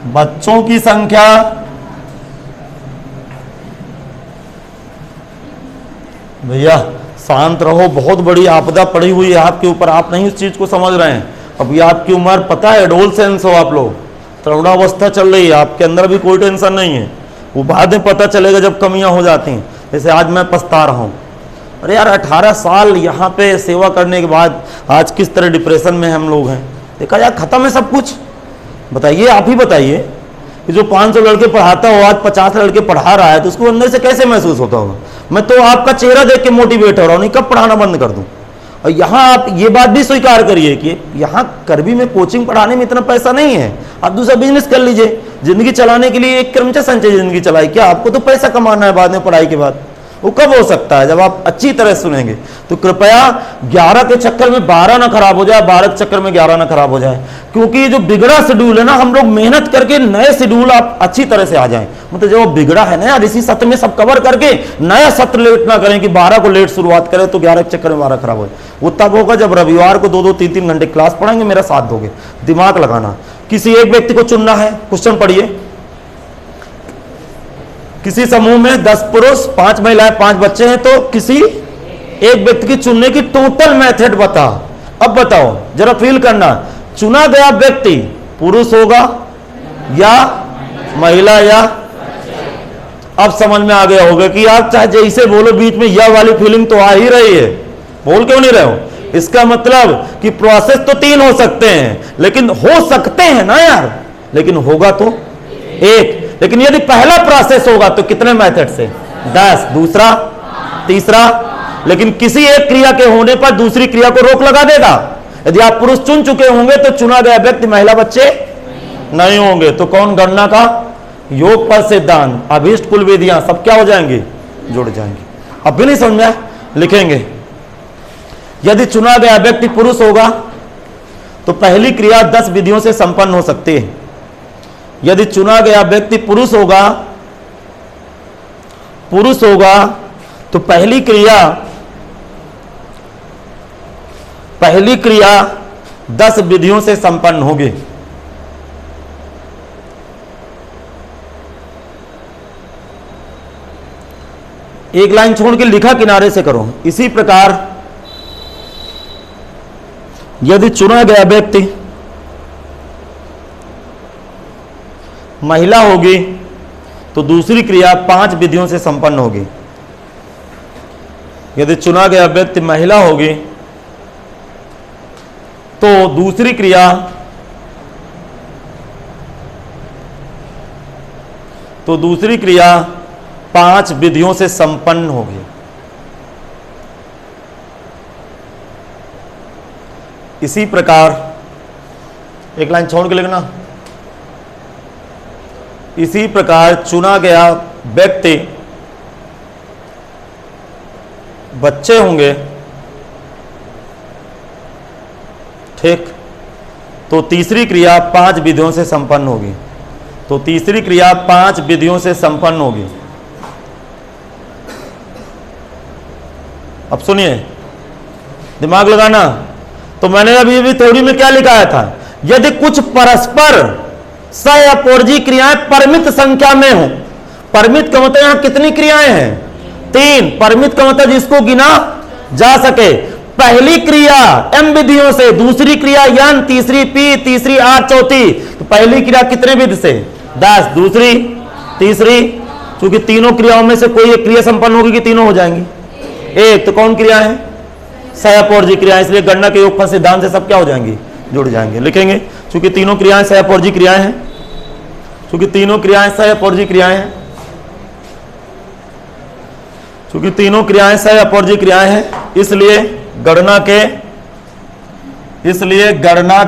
बच्चों की संख्या भैया शांत रहो, बहुत बड़ी आपदा पड़ी हुई है आपके ऊपर, आप नहीं इस चीज को समझ रहे हैं। अभी आपकी उम्र पता है, एडोलसेंस हो आप लोग, तरुणावस्था चल रही है, आपके अंदर भी कोई टेंशन नहीं है, वो बाद में पता चलेगा जब कमियां हो जाती हैं। जैसे आज मैं पछता रहा हूं, अरे यार 18 साल यहाँ पे सेवा करने के बाद आज किस तरह डिप्रेशन में हम लोग हैं। देखा यार खत्म है सब कुछ। बताइए, आप ही बताइए कि जो 500 लड़के पढ़ाता हो आज 50 लड़के पढ़ा रहा है तो उसको अंदर से कैसे महसूस होता होगा। मैं तो आपका चेहरा देख के मोटिवेट हो रहा हूँ, नहीं कब पढ़ाना बंद कर दूं। और यहाँ आप ये बात भी स्वीकार करिए कि यहाँ करबी में कोचिंग पढ़ाने में इतना पैसा नहीं है, आप दूसरा बिजनेस कर लीजिए। जिंदगी चलाने के लिए एक कर्मचारी संचय जिंदगी चलाई, क्या आपको तो पैसा कमाना है बाद में पढ़ाई के बाद। वो कब हो सकता है, जब आप अच्छी तरह सुनेंगे। तो कृपया 11 के चक्कर में 12 ना खराब हो जाए, 12 के चक्कर में 11 ना खराब हो जाए, क्योंकि जो बिगड़ा शेड्यूल है ना, हम लोग मेहनत करके नए शेड्यूल आप अच्छी तरह से आ जाएं। मतलब जो बिगड़ा है ना यार, इसी सत्र में सब कवर करके नया सत्र लेट ना करें कि 12 को लेट शुरुआत करें तो 11 के चक्कर में 12 खराब हो जाए। वो तब होगा जब रविवार को 2-2, 3-3 घंटे क्लास पढ़ेंगे, मेरा साथ दोगे। दिमाग लगाना, किसी एक व्यक्ति को चुनना है। क्वेश्चन पढ़िए, किसी समूह में 10 पुरुष 5 महिलाएं 5 बच्चे हैं, तो किसी एक व्यक्ति की चुनने की टोटल मेथड बता। अब बताओ, जरा फील करना, चुना गया व्यक्ति पुरुष होगा या महिला या, अब समझ में आ गया होगा कि आप चाहे जैसे बोलो बीच में यह वाली फीलिंग तो आ ही रही है। बोल क्यों नहीं रहे हो? इसका मतलब कि प्रोसेस तो 3 हो सकते हैं, लेकिन हो सकते हैं ना यार, लेकिन होगा तो एक। लेकिन यदि पहला प्रोसेस होगा तो कितने मेथड से? 10, दूसरा, तीसरा। लेकिन किसी एक क्रिया के होने पर दूसरी क्रिया को रोक लगा देगा। यदि आप पुरुष चुन चुके होंगे तो चुना गया व्यक्ति महिला बच्चे नहीं होंगे, तो कौन गणना का? योग पर सिद्धांत, अभीष्ट कुल विधियां सब क्या हो जाएंगे? जुड़ जाएंगे। अब भी नहीं समझा? लिखेंगे, यदि चुना गया व्यक्ति पुरुष होगा तो पहली क्रिया 10 विधियों से संपन्न हो सकती है। यदि चुना गया व्यक्ति पुरुष होगा तो पहली क्रिया 10 विधियों से संपन्न होगी। एक लाइन छोड़ के लिखा किनारे से करो। इसी प्रकार यदि चुना गया व्यक्ति महिला होगी तो दूसरी क्रिया 5 विधियों से संपन्न होगी। यदि चुना गया व्यक्ति महिला होगी तो दूसरी क्रिया 5 विधियों से संपन्न होगी। इसी प्रकार एक लाइन छोड़ के लिखना, इसी प्रकार चुना गया व्यक्ति बच्चे होंगे, ठीक, तो तीसरी क्रिया 5 विधियों से संपन्न होगी। तो तीसरी क्रिया 5 विधियों से संपन्न होगी। अब सुनिए, दिमाग लगाना। तो मैंने अभी थ्योरी में क्या लिखाया था? यदि कुछ परस्पर सह-अपोरजी क्रियाएं परिमित संख्या में हो। परिमित का मतलब यहां कितनी क्रियाएं हैं? 3। परिमित का मतलब जिसको गिना जा सके। पहली क्रिया m विधियों से, दूसरी क्रिया n, तीसरी p, तीसरी r, चौथी। तो पहली क्रिया कितने विधि से? 10, दूसरी, तीसरी, क्योंकि तीनों क्रियाओं में से कोई एक क्रिया संपन्न होगी कि तीनों हो जाएंगी? एक तो कौन क्रिया है? सहअपवर्जी क्रिया, इसलिए गणना के योगफल सिद्धांत से सब क्या हो जाएंगी? जुड़ जाएंगे। लिखेंगे क्योंकि तीनों क्रियाएं सहअपवर्जी क्रियाएं हैं, क्योंकि तीनों क्रियाएं सहअपवर्जी क्रियाएं हैं, क्योंकि तीनों क्रियाएं सहअपवर्जी क्रियाएं हैं, इसलिए गणना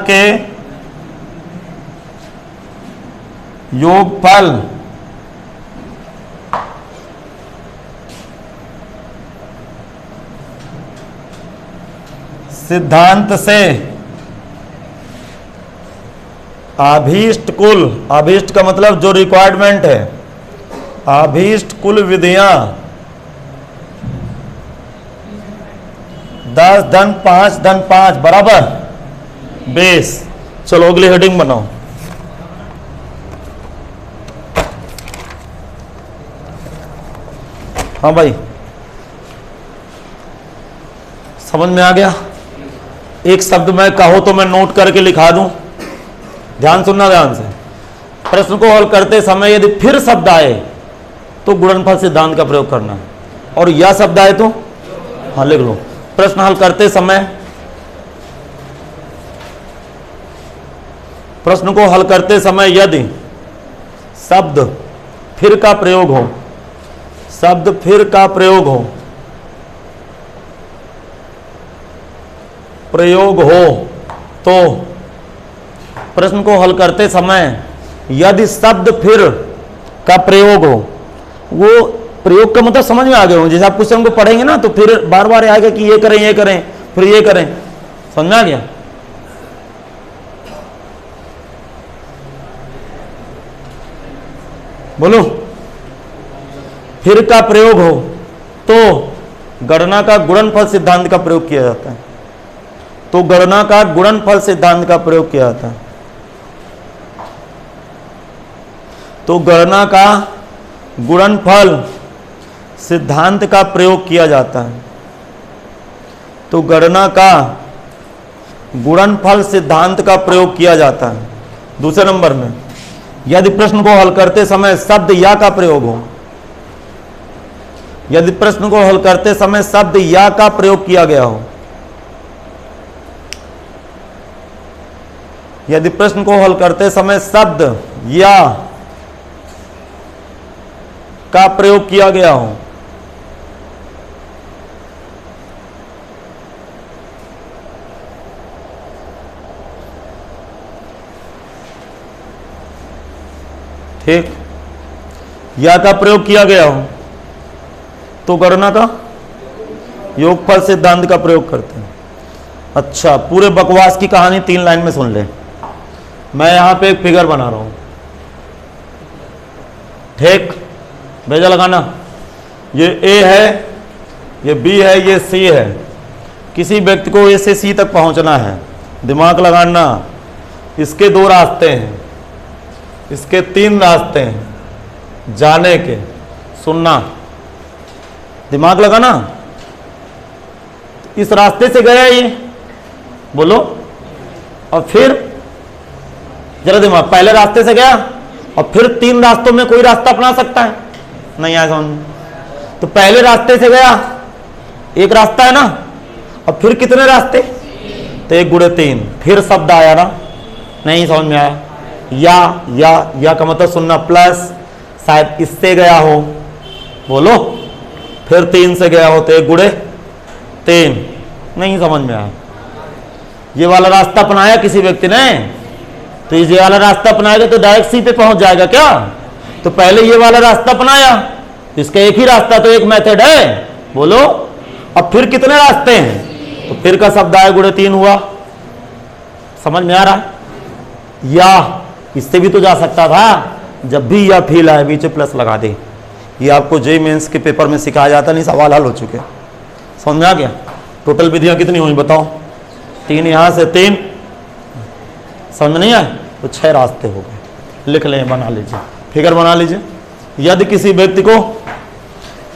के योगफल सिद्धांत से अभीष्ट कुल, अभीष्ट का मतलब जो रिक्वायरमेंट है, अभीष्ट कुल विधियां 10 धन 5 धन 5 बराबर 20। चलो अगली हेडिंग बनाओ। हाँ भाई, समझ में आ गया? एक शब्द मैं कहो तो मैं नोट करके लिखा दूं, ध्यान सुनना ध्यान से। प्रश्न को हल करते समय यदि फिर शब्द आए तो गुणनफल सिद्धांत का प्रयोग करना, और या शब्द आए तो हाँ लिख लो। प्रश्न हल करते समय, प्रश्न को हल करते समय यदि शब्द फिर का प्रयोग हो, शब्द फिर का प्रयोग हो, तो प्रश्न को हल करते समय यदि शब्द फिर का प्रयोग हो, वो प्रयोग का मतलब समझ में आ गए हो? जैसे आप क्वेश्चन को पढ़ेंगे ना तो फिर बार बार आएगा कि ये करें फिर ये करें, समझ में आ गया? बोलो। फिर का प्रयोग हो तो गणना का गुणनफल सिद्धांत का प्रयोग किया जाता है, तो गणना का गुणनफल सिद्धांत का प्रयोग किया जाता है, तो गणना का गुणनफल सिद्धांत का प्रयोग किया जाता है, तो गणना का गुणनफल सिद्धांत का प्रयोग किया जाता है। दूसरे नंबर में यदि प्रश्न को हल करते समय शब्द या का प्रयोग हो, यदि प्रश्न को हल करते समय शब्द या का प्रयोग किया गया हो, यदि प्रश्न को हल करते समय शब्द या का प्रयोग किया गया हो, ठीक, या का प्रयोग किया गया हो तो गणना का योगफल सिद्धांत का प्रयोग करते हैं। अच्छा, पूरे बकवास की कहानी 3 लाइन में सुन ले। मैं यहां पे एक फिगर बना रहा हूं, ठीक, भेजा लगाना। ये ए है, ये बी है, ये सी है। किसी व्यक्ति को ए से सी तक पहुंचना है, दिमाग लगाना। इसके 2 रास्ते हैं, इसके 3 रास्ते हैं जाने के, सुनना, दिमाग लगाना। इस रास्ते से गया ये, बोलो, और फिर जरा दिमाग, पहले रास्ते से गया और फिर 3 रास्तों में कोई रास्ता अपना सकता है? नहीं आया समझ? तो पहले रास्ते से गया, एक रास्ता है ना, और फिर कितने रास्ते? तो 1 गुणे 3, फिर शब्द आया ना, नहीं समझ में आया? या का मतलब सुनना, प्लस शायद इससे गया हो, बोलो, फिर 3 से गया हो तो 1 गुणे 3, नहीं समझ में आया? ये वाला रास्ता अपनाया किसी व्यक्ति ने, तो ये वाला रास्ता अपनाएगा तो डायरेक्ट सी पे पहुंच जाएगा क्या? तो पहले ये वाला रास्ता अपनाया, इसका एक ही रास्ता, तो एक मेथड है, बोलो। अब फिर कितने रास्ते हैं? तो फिर का शब्द आया, गुणे 3 हुआ। समझ में आ रहा है? या इससे भी तो जा सकता था, जब भी या फील आए बीच में प्लस लगा दे। ये आपको जेईई मेंस के पेपर में सिखाया जाता नहीं, सवाल हल हो चुके। समझ में आ गया? टोटल विधियां कितनी हुई बताओ? 3 यहां से 3, समझ नहीं आए तो 6 रास्ते हो गए। लिख लें, बना लीजिए, फिगर बना लीजिए। यदि किसी व्यक्ति को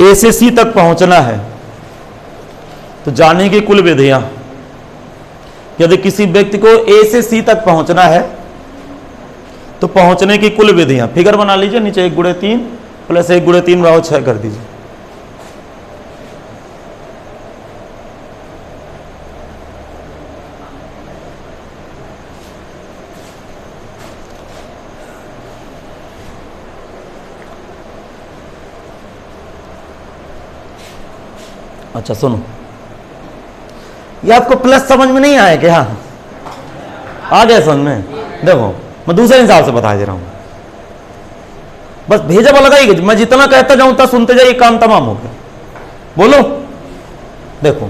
ए से सी तक पहुंचना है तो जाने की कुल विधियां, यदि किसी व्यक्ति को ए से सी तक पहुंचना है तो पहुंचने की कुल विधियां, फिगर बना लीजिए नीचे, 1 गुणे 3 प्लस 1 गुणे 3 बराबर 6 कर दीजिए। अच्छा सुनो, ये आपको प्लस समझ में नहीं आया क्या? आ गया समझ में? देखो मैं दूसरे हिसाब से बता दे रहा हूं, बस भेजा वाला लगाइए, मैं जितना कहता जाऊं उतना सुनते जाइए, काम तमाम हो गया। बोलो, देखो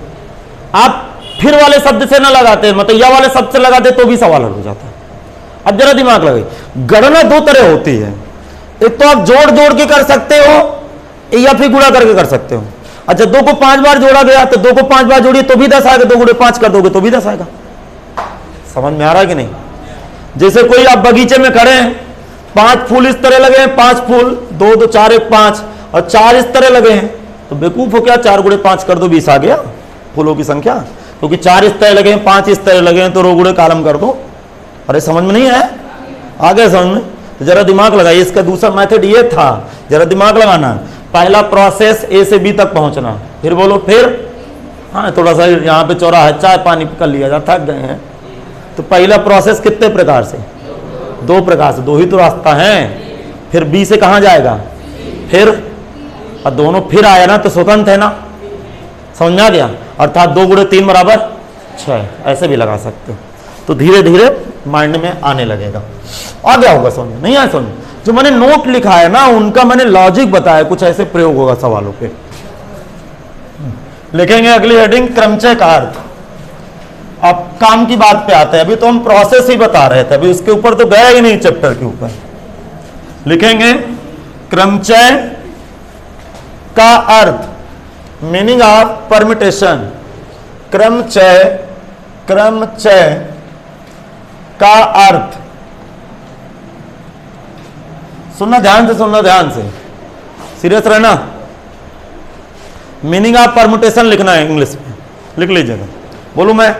आप फिर वाले शब्द से ना लगाते, मतलब या वाले शब्द से लगाते तो भी सवाल हो जाता है। अब जरा दिमाग लगाइए, गणना दो तरह होती है, एक तो आप जोड़ जोड़ के कर सकते हो या फिर गुणा करके कर सकते हो। अच्छा 2 को 5 बार जोड़ा गया तो 2 को 5 बार जोड़िए तो भी 10 आएगा, 2 गुणे 5 कर दोगे तो भी 10 आएगा। समझ में आ रहा है कि नहीं? जैसे कोई आप बगीचे में खड़े हैं, 5 फूल इस तरह लगे हैं, 5 फूल, 2 2 4 1 5, और 4 इस तरह लगे हैं, तो बेवकूफ हो क्या, 4 गुणे 5 कर दो 20 आ गया फूलों की संख्या, क्योंकि 4 इस तरह लगे हैं, 5 इस तरह लगे हैं, तो रो गुणे कालम कर दो। अरे समझ में नहीं आया? आ गया समझ में? तो जरा दिमाग लगाइए, इसका दूसरा मेथड ये था, जरा दिमाग लगाना। पहला प्रोसेस ए से बी तक पहुंचना, फिर बोलो फिर, हाँ थोड़ा सा यहाँ पे चौराहा चाय पानी कर लिया जा, थक गए हैं। तो पहला प्रोसेस कितने प्रकार से? 2 प्रकार से, 2 ही तो रास्ता है। फिर बी से कहाँ जाएगा? फिर, और दोनों फिर आया ना तो स्वतंत्र है ना, समझ में आ गया? अर्थात 2 गुणे 3 बराबर 6, ऐसे भी लगा सकते हो। तो धीरे धीरे माइंड में आने लगेगा। आ गया होगा समझ? नहीं आया समझ? जो मैंने नोट लिखा है ना उनका मैंने लॉजिक बताया, कुछ ऐसे प्रयोग होगा सवालों पे। लिखेंगे अगली हेडिंग, क्रमचय का अर्थ। अब काम की बात पे आते हैं, अभी तो हम प्रोसेस ही बता रहे थे, अभी उसके ऊपर तो गया ही नहीं चैप्टर के ऊपर। लिखेंगे क्रमचय का अर्थ, मीनिंग ऑफ परम्यूटेशन। क्रमचय, क्रमचय का अर्थ, सुनना ध्यान से, सुनना ध्यान से, सीरियस रहना। मीनिंग ऑफ परम्यूटेशन लिखना है इंग्लिश में, लिख लीजिएगा। बोलूं मैं,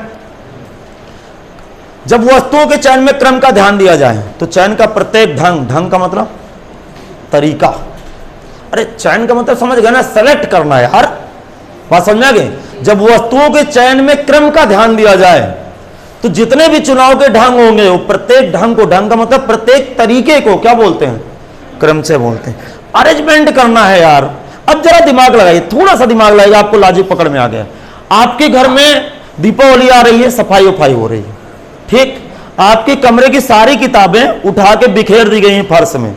जब वस्तुओं के चयन में क्रम का ध्यान दिया जाए तो चयन का प्रत्येक ढंग, ढंग का मतलब तरीका, अरे चयन का मतलब समझ गए ना, सेलेक्ट करना है यार, बात समझ गए? जब वस्तुओं के चयन में क्रम का ध्यान दिया जाए तो जितने भी चुनाव के ढंग होंगे वो प्रत्येक ढंग को, ढंग का मतलब प्रत्येक तरीके को क्या बोलते हैं? क्रम से बोलते हैं। अरेंजमेंट करना है यार। अब जरा दिमाग लगाइए, थोड़ा सा दिमाग लगाइए, आपको लॉजिक पकड़ में आ गया। आपके घर में दीपावली आ रही है, सफाई वफाई हो रही है, ठीक? आपके कमरे की सारी किताबें उठा के बिखेर दी गई हैं फर्श में।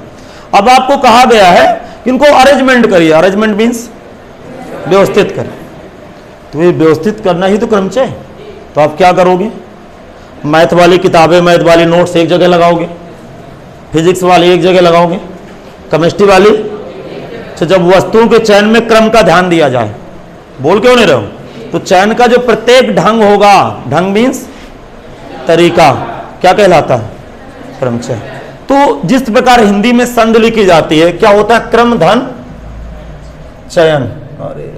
अब आपको कहा गया है कि इनको अरेंजमेंट करिए। अरेंजमेंट मीन्स व्यवस्थित करें, तो ये व्यवस्थित करना ही तो क्रमचय। तो आप क्या करोगे? मैथ वाली किताबें, मैथ वाली नोट्स एक जगह लगाओगे, फिजिक्स वाली एक जगह लगाओगे, केमिस्ट्री वाली। तो जब वस्तुओं के चयन में क्रम का ध्यान दिया जाए, बोल क्यों नहीं रहे हो? तो चयन का जो प्रत्येक ढंग होगा, ढंग मीन्स तरीका, क्या कहलाता है? क्रमचय। तो जिस प्रकार हिंदी में संध लिखी जाती है, क्या होता है? क्रम धन चयन। अरे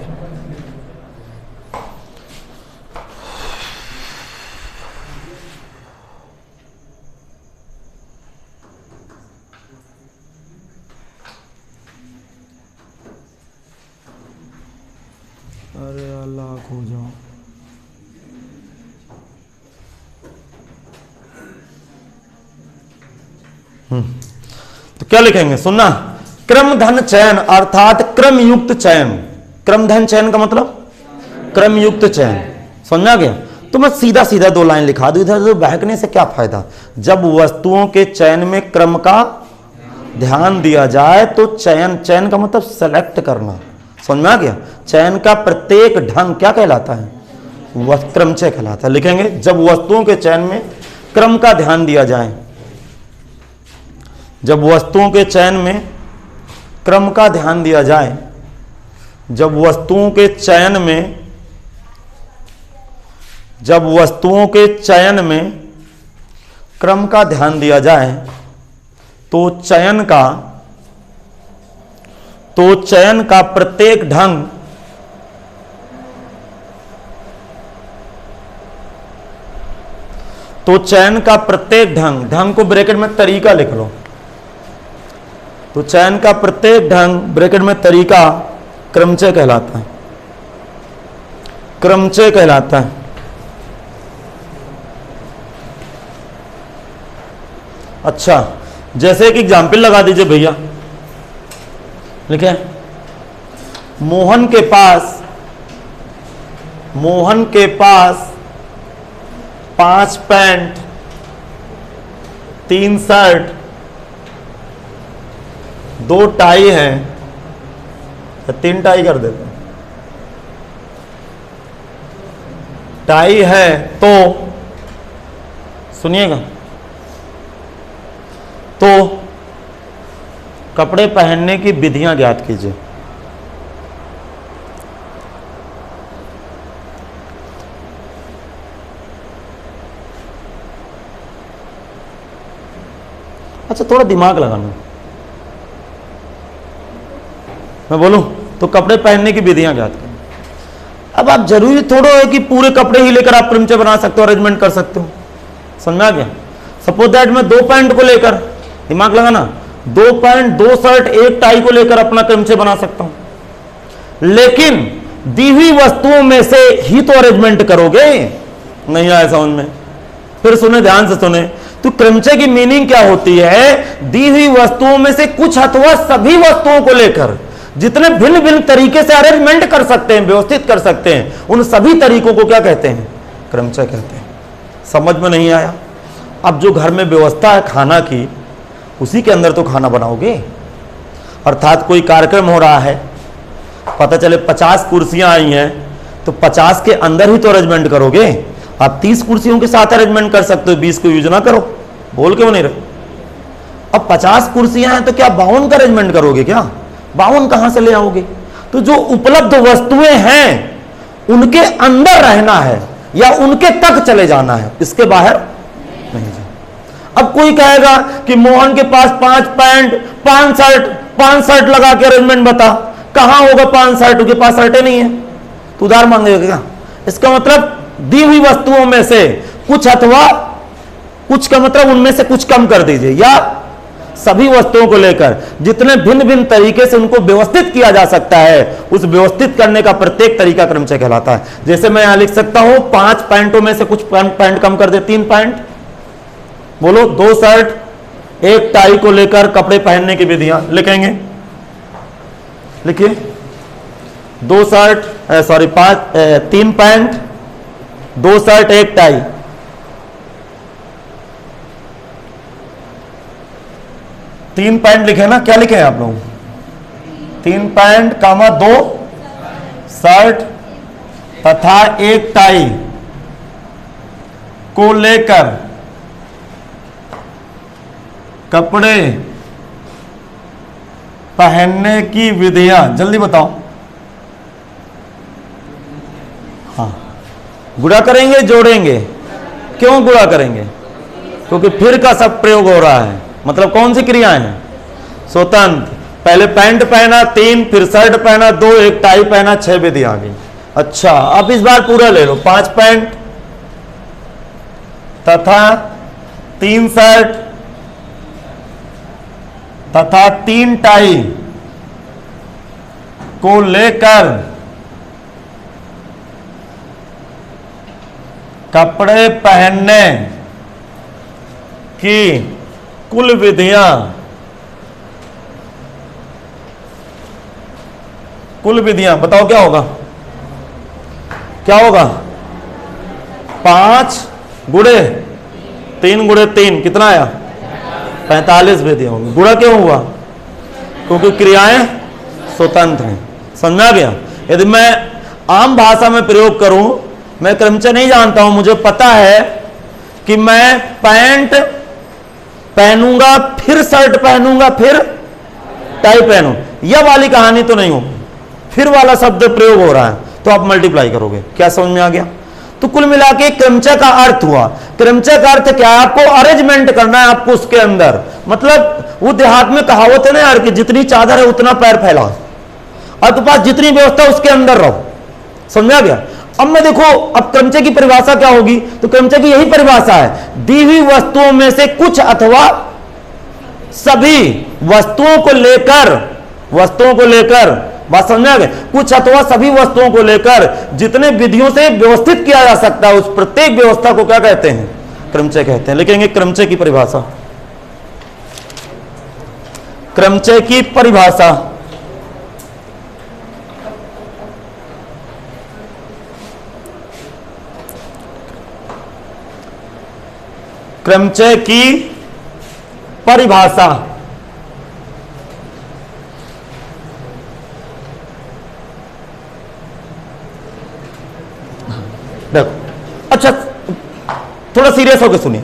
अरे अल्लाह खो जाओ। तो क्या लिखेंगे? सुनना, क्रम धन चयन अर्थात क्रम युक्त चयन। क्रम धन चयन का मतलब क्रम युक्त चयन, समझा गया? तो मैं सीधा सीधा 2 लाइन लिखा दूं, इधर तो बहकने से क्या फायदा। जब वस्तुओं के चयन में क्रम का ध्यान दिया जाए तो चयन, चयन का मतलब सेलेक्ट करना, समझ में आ गया? चयन का प्रत्येक ढंग क्या कहलाता है? वह क्रमचय कहलाता है। लिखेंगे जब वस्तुओं के चयन में क्रम का ध्यान दिया जाए, जब वस्तुओं के चयन में क्रम का ध्यान दिया जाए, जब वस्तुओं के चयन में, जब वस्तुओं के चयन में क्रम का ध्यान दिया जाए तो चयन का, तो चयन का प्रत्येक ढंग, तो चयन का प्रत्येक ढंग, ढंग को ब्रैकेट में तरीका लिख लो, तो चयन का प्रत्येक ढंग ब्रैकेट में तरीका क्रमचय कहलाता है, क्रमचय कहलाता है। अच्छा, जैसे एक एग्जाम्पल लगा दीजिए भैया, लिखे मोहन के पास 5 पैंट 3 शर्ट 2 टाई हैं, 3 टाई कर देते हैं, टाई है तो सुनिएगा, तो कपड़े पहनने की विधियां ज्ञात कीजिए। अच्छा, थोड़ा दिमाग लगाना, मैं बोलूं तो कपड़े पहनने की विधियां ज्ञात करें। अब आप जरूरी थोड़ा है कि पूरे कपड़े ही लेकर आप क्रमचय बना सकते हो, अरेंजमेंट कर सकते हो, समझ में आ गया। सपोज दैट मैं 2 पैंट को लेकर, दिमाग लगाना, 2 पैंट 2 शर्ट 1 टाई को लेकर अपना क्रमचय बना सकता हूं, लेकिन दी हुई वस्तुओं में से ही तो अरेंजमेंट करोगे। नहीं आया समझ में? फिर सुने, ध्यान से सुने। तो क्रमचय की मीनिंग क्या होती है? दी हुई वस्तुओं में से कुछ अथवा सभी वस्तुओं को लेकर जितने भिन्न भिन्न तरीके से अरेंजमेंट कर सकते हैं, व्यवस्थित कर सकते हैं, उन सभी तरीकों को क्या कहते हैं? क्रमचय कहते हैं। समझ में नहीं आया? अब जो घर में व्यवस्था है खाना की, उसी के अंदर तो खाना बनाओगे। अर्थात कोई कार्यक्रम हो रहा है, पता चले 50 कुर्सियां आई हैं, तो 50 के अंदर ही तो अरेंजमेंट करोगे। आप 30 कुर्सियों के साथ अरेंजमेंट कर सकते हो, 20 को यूज ना करो। बोल क्यों नहीं रहे? अब 50 कुर्सियां हैं तो क्या 52 का अरेंजमेंट करोगे? क्या 52 कहां से ले आओगे? तो जो उपलब्ध वस्तुएं हैं उनके अंदर रहना है या उनके तक चले जाना है, इसके बाहर नहीं जाना। अब कोई कहेगा कि मोहन के पास 5 पैंट 5 शर्ट लगा के अरेंजमेंट बता, कहां होगा 5 शर्ट? उसके पास शर्टें नहीं है, तो उधार मांगेगा क्या? इसका मतलब दी हुई वस्तुओं में से कुछ अथवा कुछ का मतलब उनमें से कुछ कम कर दीजिए, या सभी वस्तुओं को लेकर जितने भिन्न भिन्न तरीके से उनको व्यवस्थित किया जा सकता है, उस व्यवस्थित करने का प्रत्येक तरीका क्रमचय कहलाता है। जैसे मैं यहां लिख सकता हूं 5 पैंटों में से कुछ पैंट कम कर दे, 3 पैंट, बोलो 2 शर्ट 1 टाई को लेकर कपड़े पहनने की विधियां लिखेंगे। लिखिए 2 शर्ट 3 पैंट 2 शर्ट 1 टाई। तीन पैंट लिखे ना, क्या लिखे हैं आप लोग? 3 पैंट कामा 2 शर्ट तथा 1 टाई को लेकर कपड़े पहनने की विधियां। जल्दी बताओ। हाँ, गुणा करेंगे जोड़ेंगे? क्यों गुणा करेंगे? क्योंकि फिर का सब प्रयोग हो रहा है। मतलब कौन सी क्रियाएं हैं? स्वतंत्र। पहले पैंट पहना 3, फिर शर्ट पहना 2, 1 टाई पहना 6 विधि आ गई। अच्छा, अब इस बार पूरा ले लो। 5 पैंट तथा 3 शर्ट तथा 3 टाई को लेकर कपड़े पहनने की कुल विधियां। कुल विधियां बताओ क्या होगा? क्या होगा? 5 गुणे 3 गुणे 3 कितना आया? 45 विधियां होंगी। गुणा क्यों हुआ? क्योंकि क्रियाएं स्वतंत्र हैं। समझ में आ गया? यदि मैं आम भाषा में प्रयोग करूं, मैं क्रमचय नहीं जानता हूं, मुझे पता है कि मैं पैंट पहनूंगा, फिर शर्ट पहनूंगा, फिर टाई पहनूं, यह वाली कहानी तो नहीं होगी। फिर वाला शब्द प्रयोग हो रहा है, तो आप मल्टीप्लाई करोगे। क्या समझ में आ गया? तो कुल मिला के क्रमचय का अर्थ हुआ। क्रमचय का अर्थ क्या है? आपको अरेंजमेंट करना है आपको उसके अंदर। मतलब वो देहात में कहावत है ना यार, कि जितनी चादर है उतना पैर फैला, और तो पास जितनी व्यवस्था उसके अंदर रहो। समझ आ गया? अब मैं देखो, अब क्रमचय की परिभाषा क्या होगी? तो क्रमचय की यही परिभाषा है, दी हुई वस्तुओं में से कुछ अथवा सभी वस्तुओं को लेकर बात समझा गए, कुछ अथवा सभी वस्तुओं को लेकर जितने विधियों से व्यवस्थित किया जा सकता है, उस प्रत्येक व्यवस्था को क्या कहते हैं? क्रमचय कहते हैं। लिखेंगे क्रमचय की परिभाषा। क्रमचय की परिभाषा, क्रमचय की परिभाषा। देखो, अच्छा थोड़ा सीरियस होकर सुनिए।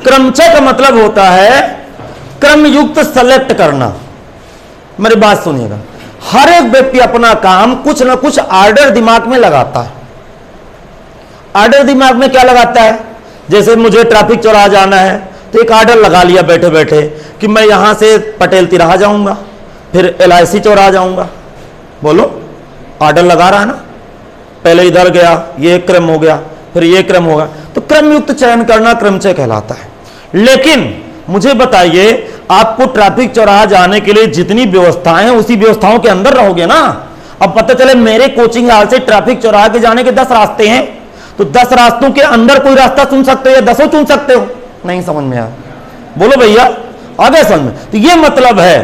क्रमचय का मतलब होता है क्रम युक्त सेलेक्ट करना। मेरी बात सुनिएगा, हर एक व्यक्ति अपना काम कुछ ना कुछ ऑर्डर दिमाग में लगाता है। ऑर्डर दिमाग में क्या लगाता है? जैसे मुझे ट्रैफिक चौराहा जाना है तो एक ऑर्डर लगा लिया बैठे बैठे कि मैं यहां से पटेल तिराहा जाऊंगा, फिर LIC चौराहा जाऊंगा। बोलो, ऑर्डर लगा रहा है ना, पहले इधर गया, ये क्रम हो गया, फिर ये क्रम होगा। तो क्रम युक्त चयन करना क्रमचय कहलाता है। लेकिन मुझे बताइए, आपको ट्रैफिक चौराहा जाने के लिए जितनी व्यवस्थाएं हैं उसी व्यवस्थाओं के अंदर रहोगे ना। अब पता चले मेरे कोचिंग हाल से ट्रैफिक चौराहा के जाने के 10 रास्ते हैं, तो 10 रास्तों के अंदर कोई रास्ता चुन सकते हो या 10 चुन सकते हो? नहीं समझ में आया? बोलो भैया, आ गया समझ में? तो ये मतलब है।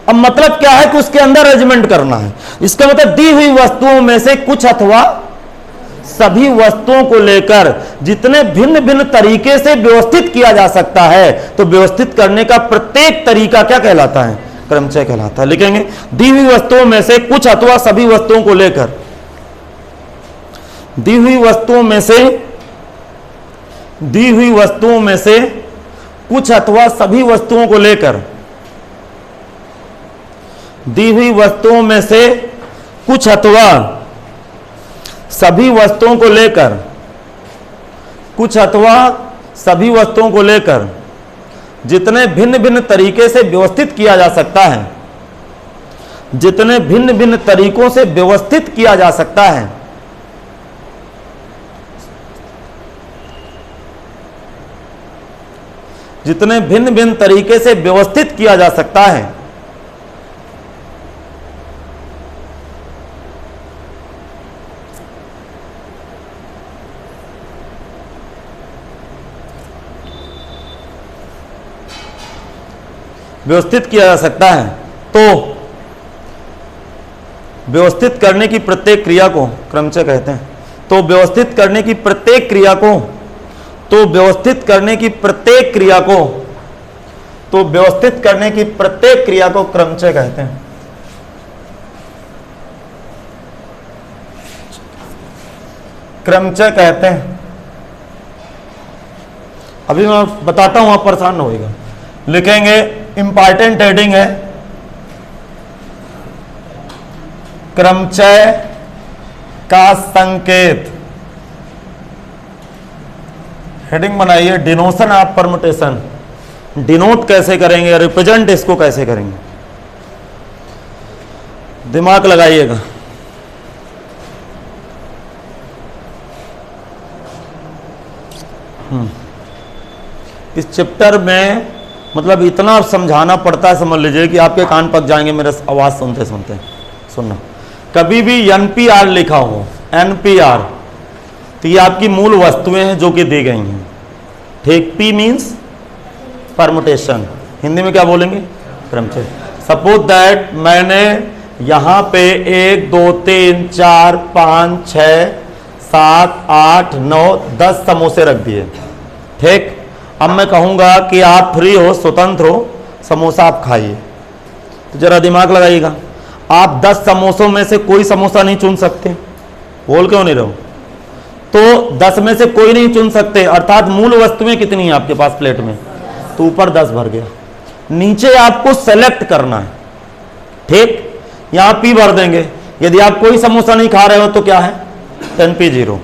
अब मतलब क्या है कि उसके अंदर अरेंजमेंट करना है। इसका मतलब दी हुई वस्तुओं में से कुछ अथवा सभी वस्तुओं को लेकर जितने भिन्न भिन्न तरीके से व्यवस्थित किया जा सकता है, तो व्यवस्थित करने का प्रत्येक तरीका क्या कहलाता है? क्रमचय कहलाता है। लिखेंगे दी हुई वस्तुओं में से कुछ अथवा सभी वस्तुओं को लेकर, दी हुई वस्तुओं में से कुछ अथवा सभी वस्तुओं को लेकर, दी हुई वस्तुओं में से कुछ अथवा सभी वस्तुओं को लेकर, कुछ अथवा सभी वस्तुओं को लेकर जितने भिन्न भिन्न तरीके से व्यवस्थित किया जा सकता है, जितने भिन्न भिन्न तरीकों से व्यवस्थित किया जा सकता है, जितने भिन्न भिन्न तरीके से व्यवस्थित किया जा सकता है, व्यवस्थित किया जा सकता है, तो व्यवस्थित करने की प्रत्येक क्रिया को क्रमचय कहते हैं। तो व्यवस्थित करने की प्रत्येक क्रिया को, तो व्यवस्थित करने की प्रत्येक क्रिया को, तो व्यवस्थित करने की प्रत्येक क्रिया को क्रमचय कहते हैं। क्रमचय कहते हैं। अभी मैं बताता हूं, आप परेशान न होइएगा। लिखेंगे, इंपॉर्टेंट हेडिंग है क्रमचय का संकेत। हेडिंग बनाइए, डिनोशन ऑफ परमुटेशन। डिनोट कैसे करेंगे, रिप्रेजेंट इसको कैसे करेंगे, दिमाग लगाइएगा। इस चैप्टर में मतलब इतना समझाना पड़ता है, समझ लीजिए कि आपके कान पक जाएंगे मेरा आवाज सुनते सुनते। सुनना, कभी भी NPR लिखा हो, NPR, तो ये आपकी मूल वस्तुएं हैं जो कि दी गई हैं। ठीक, P मीन्स परमुटेशन, हिंदी में क्या बोलेंगे? क्रमचय। सपोज दैट मैंने यहां पे 1 2 3 4 5 6 7 8 9 10 समोसे रख दिए। ठीक, अब मैं कहूंगा कि आप फ्री हो, स्वतंत्र हो, समोसा आप खाइए। तो जरा दिमाग लगाइएगा, आप 10 समोसों में से कोई समोसा नहीं चुन सकते। बोल क्यों नहीं रहो? तो 10 में से कोई नहीं चुन सकते, अर्थात मूल वस्तुएं कितनी है आपके पास प्लेट में? तो ऊपर 10 भर गया, नीचे आपको सेलेक्ट करना है। ठीक, यहां P भर देंगे। यदि आप कोई समोसा नहीं खा रहे हो तो क्या है? 10P 0।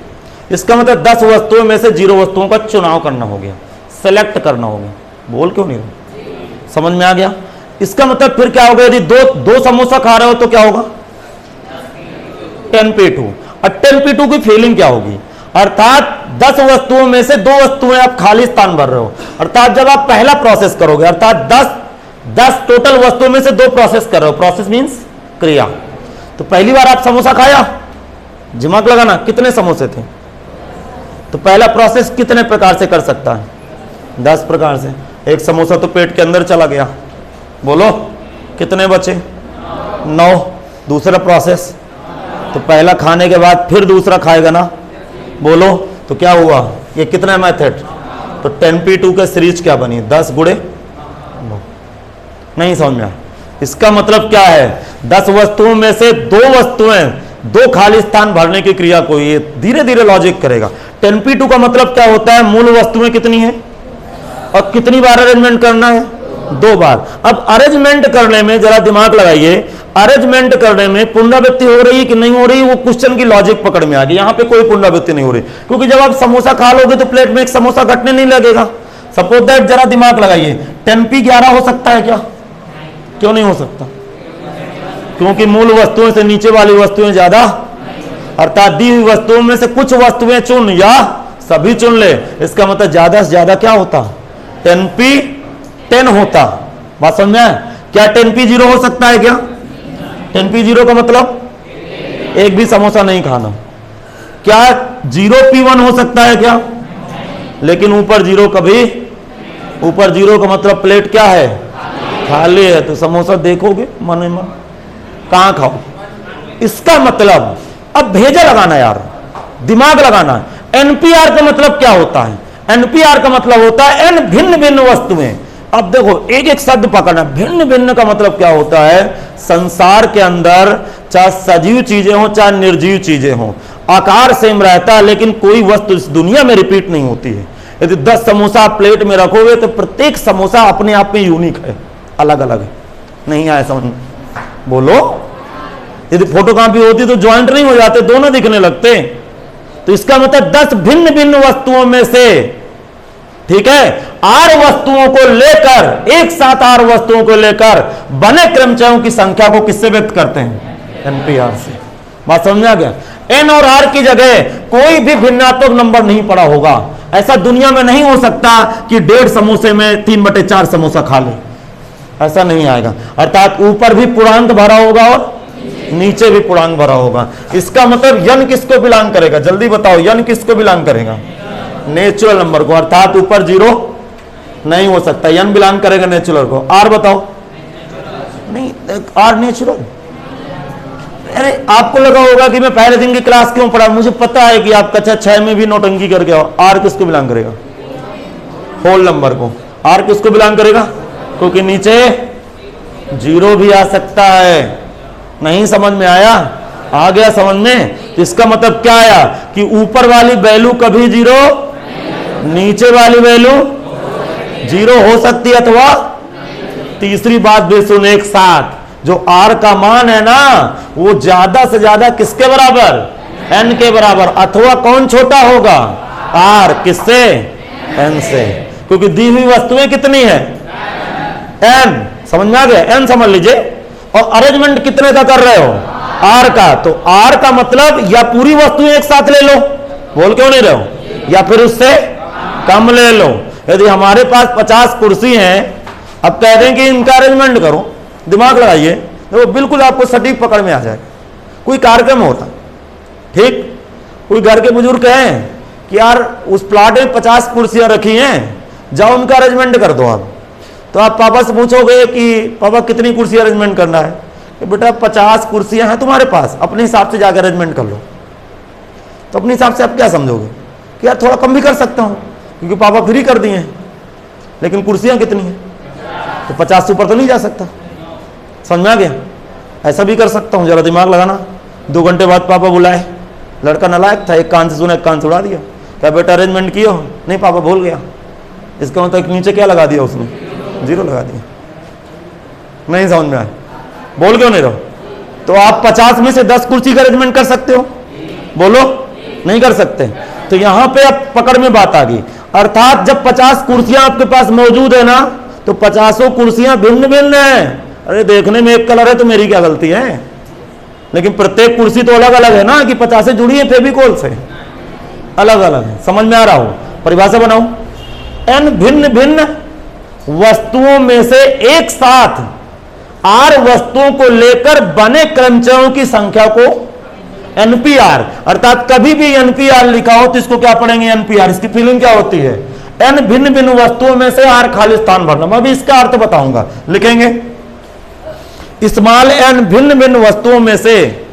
इसका मतलब 10 वस्तुओं में से 0 वस्तुओं का चुनाव करना हो गया, सेलेक्ट करना होगा। बोल क्यों नहीं रहे? समझ में आ गया? इसका मतलब फिर क्या होगा? यदि दो समोसा खा रहे हो तो क्या होगा? 10P2। और 10P2 की फीलिंग क्या होगी? अर्थात 10 वस्तुओं में से 2 वस्तुएं आप खाली स्थान भर रहे हो। अर्थात जब आप पहला प्रोसेस करोगे, अर्थात 10 10 टोटल वस्तुओं में से 2 प्रोसेस कर रहे हो, प्रोसेस मींस क्रिया। तो पहली बार आप समोसा खाया, दिमाग लगाना, कितने समोसे थे? तो पहला प्रोसेस कितने प्रकार से कर सकता है? 10 प्रकार से। एक समोसा तो पेट के अंदर चला गया, बोलो कितने बचे? 9। दूसरा प्रोसेस, तो पहला खाने के बाद फिर दूसरा खाएगा ना, बोलो तो क्या हुआ? ये कितना मेथड? तो 10p2 का सीरीज क्या बनी? 10 गुणे 9। नहीं समझ में आया? इसका मतलब क्या है? 10 वस्तुओं में से 2 वस्तुएं, 2 खाली स्थान भरने की क्रिया को ये धीरे धीरे लॉजिक करेगा। 10p2 का मतलब क्या होता है? मूल वस्तुएं कितनी है और कितनी बार अरेंजमेंट करना है? 2 बार। अब अरेंजमेंट करने में जरा दिमाग लगाइए, अरेंजमेंट करने में पुनरावृत्ति हो रही कि नहीं हो रही, वो क्वेश्चन की लॉजिक पकड़ में आ गई। यहां पे कोई पुनरावृत्ति नहीं हो रही, क्योंकि जब आप समोसा खा लोगे तो प्लेट में एक समोसा घटने नहीं लगेगा। सपोज दैट, जरा दिमाग लगाइए, 10p11 हो सकता है क्या? क्यों नहीं हो सकता? क्योंकि मूल वस्तुओं से नीचे वाली वस्तुएं ज्यादा, अर्थात दी हुई वस्तुओं में से कुछ वस्तुएं चुन या सभी चुन ले, इसका मतलब ज्यादा से ज्यादा क्या होता? 10p10 होता। बात समझ में आया? क्या 10p0 हो सकता है क्या? 10p0 का मतलब एक भी समोसा नहीं खाना। क्या 0p1 हो सकता है क्या? लेकिन ऊपर 0 कभी, ऊपर 0 का मतलब प्लेट क्या है? खाली है। तो समोसा देखोगे मन ही मन, कहां खाओ? इसका मतलब अब भेजा लगाना यार, दिमाग लगाना। एनपीआर का मतलब क्या होता है? एनपीआर का मतलब होता है एन भिन्न भिन्न वस्तुएं। अब देखो एक एक शब्द पकड़ना। भिन्न भिन्न का मतलब क्या होता है? संसार के अंदर चाहे सजीव चीजें हो चाहे निर्जीव चीजें हो, आकार सेम रहता है, लेकिन कोई वस्तु इस दुनिया में रिपीट नहीं होती है। यदि 10 समोसा प्लेट में रखोगे तो प्रत्येक समोसा अपने आप में यूनिक है, अलग अलग है। नहीं आया समझ? बोलो। यदि फोटोकॉपी होती तो ज्वाइंट नहीं हो जाते, दोनों दिखने लगते। तो इसका मतलब 10 भिन्न भिन्न वस्तुओं में से, ठीक है, 8 वस्तुओं को लेकर, एक साथ 8 वस्तुओं को लेकर बने क्रमचयों की संख्या को किससे व्यक्त करते हैं? एनपीआर से। बात समझ में आ गया? एन और आर की जगह कोई भी भिन्नात्मक नंबर नहीं पड़ा होगा। ऐसा दुनिया में नहीं हो सकता कि 1.5 समोसे में 3/4 समोसा खा ले, ऐसा नहीं आएगा। अर्थात ऊपर भी पूर्णांक भरा होगा और नीचे भी पूर्णांक भरा होगा। इसका मतलब यन किसको बिलोंग करेगा? जल्दी बताओ, यन किसको बिलोंग करेगा? नेचुरल नंबर को। अर्थात ऊपर 0 नहीं हो सकता, यन बिलोंग करेगा नेचुरल को। आर बताओ? नहीं, आर नेचुरल। अरे आपको लगा होगा कि मैं पहले दिन की क्लास क्यों पढ़ा, मुझे पता है कि आप कक्षा 6 में भी नौटंकी करके आओ। आर किसको बिलोंग करेगा? होल नंबर को। आर किसको बिलोंग करेगा? क्योंकि नीचे 0 भी आ सकता है। नहीं समझ में आया? आ गया समझ में? तो इसका मतलब क्या आया कि ऊपर वाली वैल्यू कभी 0, नीचे वाली वैल्यू 0 हो सकती है अथवा। तीसरी बात भी सुन एक साथ, जो आर का मान है ना, वो ज्यादा से ज्यादा किसके बराबर? एन के बराबर। अथवा कौन छोटा होगा? आर। किससे? एन से। क्योंकि दी हुई वस्तुएं कितनी है? एन। समझ में आ गया? एन समझ लीजिए। और अरेंजमेंट कितने का कर रहे हो? आर का। तो आर का मतलब या पूरी वस्तुएं एक साथ ले लो, बोल क्यों नहीं रहे हो, या फिर उससे कम ले लो। यदि हमारे पास 50 कुर्सी हैं, अब कह दें कि इनका अरेंजमेंट करो, दिमाग लगाइए, तो बिल्कुल आपको सटीक पकड़ में आ जाए। कोई कार्यक्रम होता, ठीक, कोई घर के बुजुर्ग हैं कि यार उस प्लाट में 50 कुर्सियां रखी हैं, जाओ उनका अरेंजमेंट कर दो आप। तो आप पापा से पूछोगे कि पापा कितनी कुर्सी अरेंजमेंट करना है? कि बेटा 50 कुर्सियां हैं तुम्हारे पास, अपने हिसाब से जाकर अरेंजमेंट कर लो। तो अपने हिसाब से आप क्या समझोगे कि यार थोड़ा कम भी कर सकता हूं, क्योंकि पापा फ्री कर दिए हैं, लेकिन कुर्सियां कितनी हैं? तो 50 से ऊपर तो नहीं जा सकता। समझ में आ गया? ऐसा भी कर सकता हूं, जरा दिमाग लगाना। 2 घंटे बाद पापा बुलाए, लड़का नालायक था, एक कान से सुना एक कान से उड़ा दिया। क्या बेटा अरेंजमेंट किया? नहीं पापा भूल गया। इसका मतलब नीचे क्या लगा दिया उसने? 0 लगा दिया। नहीं समझ में आया? बोल क्यों नहीं रहो? तो आप 50 में से 10 कुर्सी का अरेंजमेंट कर सकते हो? बोलो। नहीं कर सकते। तो यहां पे अब पकड़ में बात आ गई। अर्थात जब 50 कुर्सियां आपके पास मौजूद है ना, तो 50 कुर्सियां भिन्न भिन्न है। अरे देखने में एक कलर है तो मेरी क्या गलती है? लेकिन प्रत्येक कुर्सी तो अलग अलग है ना, कि 50 जुड़ी है फेविकोल से, अलग अलग है। समझ में आ रहा हो? परिभाषा बनाओ। एन भिन्न भिन्न वस्तुओं में से एक साथ आर वस्तुओं को लेकर बने क्रमचयों की संख्या को एनपीआर, अर्थात कभी भी एनपीआर लिखा हो तो इसको क्या पढ़ेंगे? एनपीआर। इसकी फीलिंग क्या होती है? एन भिन्न भिन्न वस्तुओं में से आर खाली स्थान भरना। मैं अभी इसका अर्थ बताऊंगा, लिखेंगे स्मॉल एन भिन्न भिन्न वस्तुओं में से,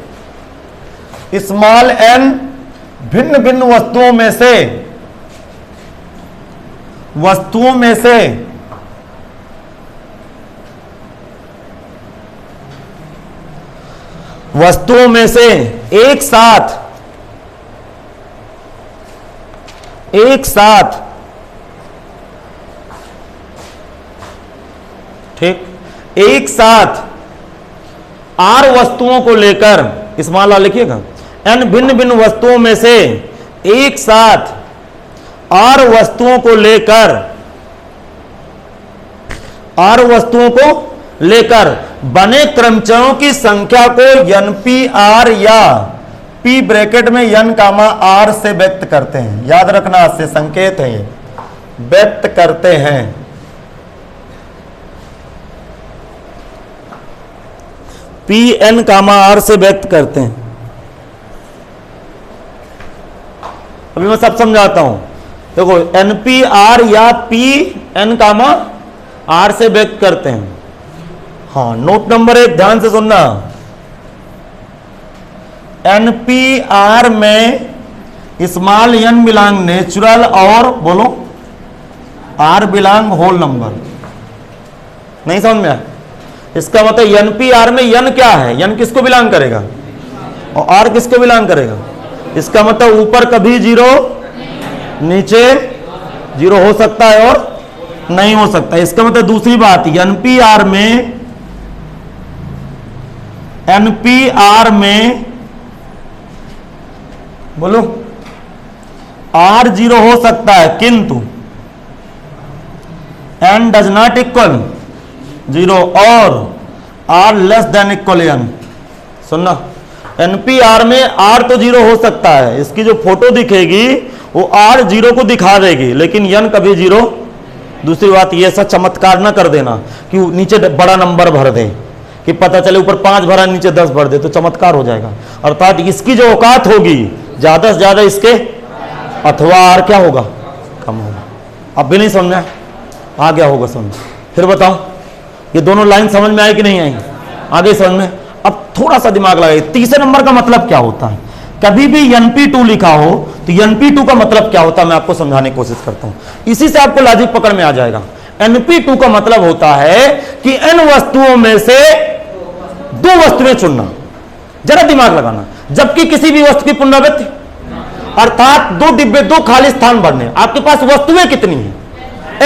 स्मॉल एन भिन्न भिन्न वस्तुओं में से, वस्तुओं में से वस्तुओं में से एक साथ ठीक, एक साथ आर वस्तुओं को लेकर, स्मॉल आर लिखिएगा, एन भिन्न भिन्न वस्तुओं में से एक साथ आर वस्तुओं को लेकर, आर वस्तुओं को लेकर बने क्रमचयों की संख्या को एनपीआर या पी ब्रैकेट में एन कामा आर से व्यक्त करते हैं। याद रखना, से संकेत है ये, व्यक्त करते हैं। पी एन कामा आर से व्यक्त करते हैं। अभी मैं सब समझाता हूं। देखो, एनपीआर या पी एन कामा आर से व्यक्त करते हैं। हाँ, नोट नंबर 1 ध्यान से सुनना। एनपीआर में स्मॉल एन बिलोंग नेचुरल और बोलो आर बिलोंग होल नंबर। नहीं समझ में आया? इसका मतलब एनपीआर में एन क्या है? एन किसको बिलोंग करेगा और आर किसको बिलोंग करेगा? इसका मतलब ऊपर कभी 0, नीचे 0 हो सकता है और नहीं हो सकता। इसका मतलब दूसरी बात, एनपीआर में बोलो आर 0 हो सकता है, किंतु एन डज नॉट इक्वल 0 और r less than equal n. सुनना, एनपीआर में आर तो 0 हो सकता है, इसकी जो फोटो दिखेगी वो आर 0 को दिखा देगी, लेकिन एन कभी 0। दूसरी बात, ये ऐसा चमत्कार ना कर देना कि नीचे बड़ा नंबर भर दे, कि पता चले ऊपर 5 भरा नीचे 10 भर दे, तो चमत्कार हो जाएगा। अर्थात इसकी जो औकात होगी ज्यादा से ज्यादा इसके, अथवा आर क्या होगा? कम होगा। अब भी नहीं समझना, आ गया होगा समझ। फिर बताओ, ये दोनों लाइन समझ में आई कि नहीं आई? आगे समझ में। अब थोड़ा सा दिमाग लगाइए, तीसरे नंबर का मतलब क्या होता है? कभी भी NP2 लिखा हो तो NP2 का मतलब क्या होता है, मैं आपको समझाने की कोशिश करता हूं। इसी से आपको लॉजिक पकड़ में आ जाएगा। NP2 का मतलब होता है कि n वस्तुओं में से 2 वस्तुएं चुनना। जरा दिमाग लगाना, जबकि किसी भी वस्तु की पुनरावृत्ति, अर्थात 2 डिब्बे 2 खाली स्थान भरने। आपके पास वस्तुएं कितनी हैं?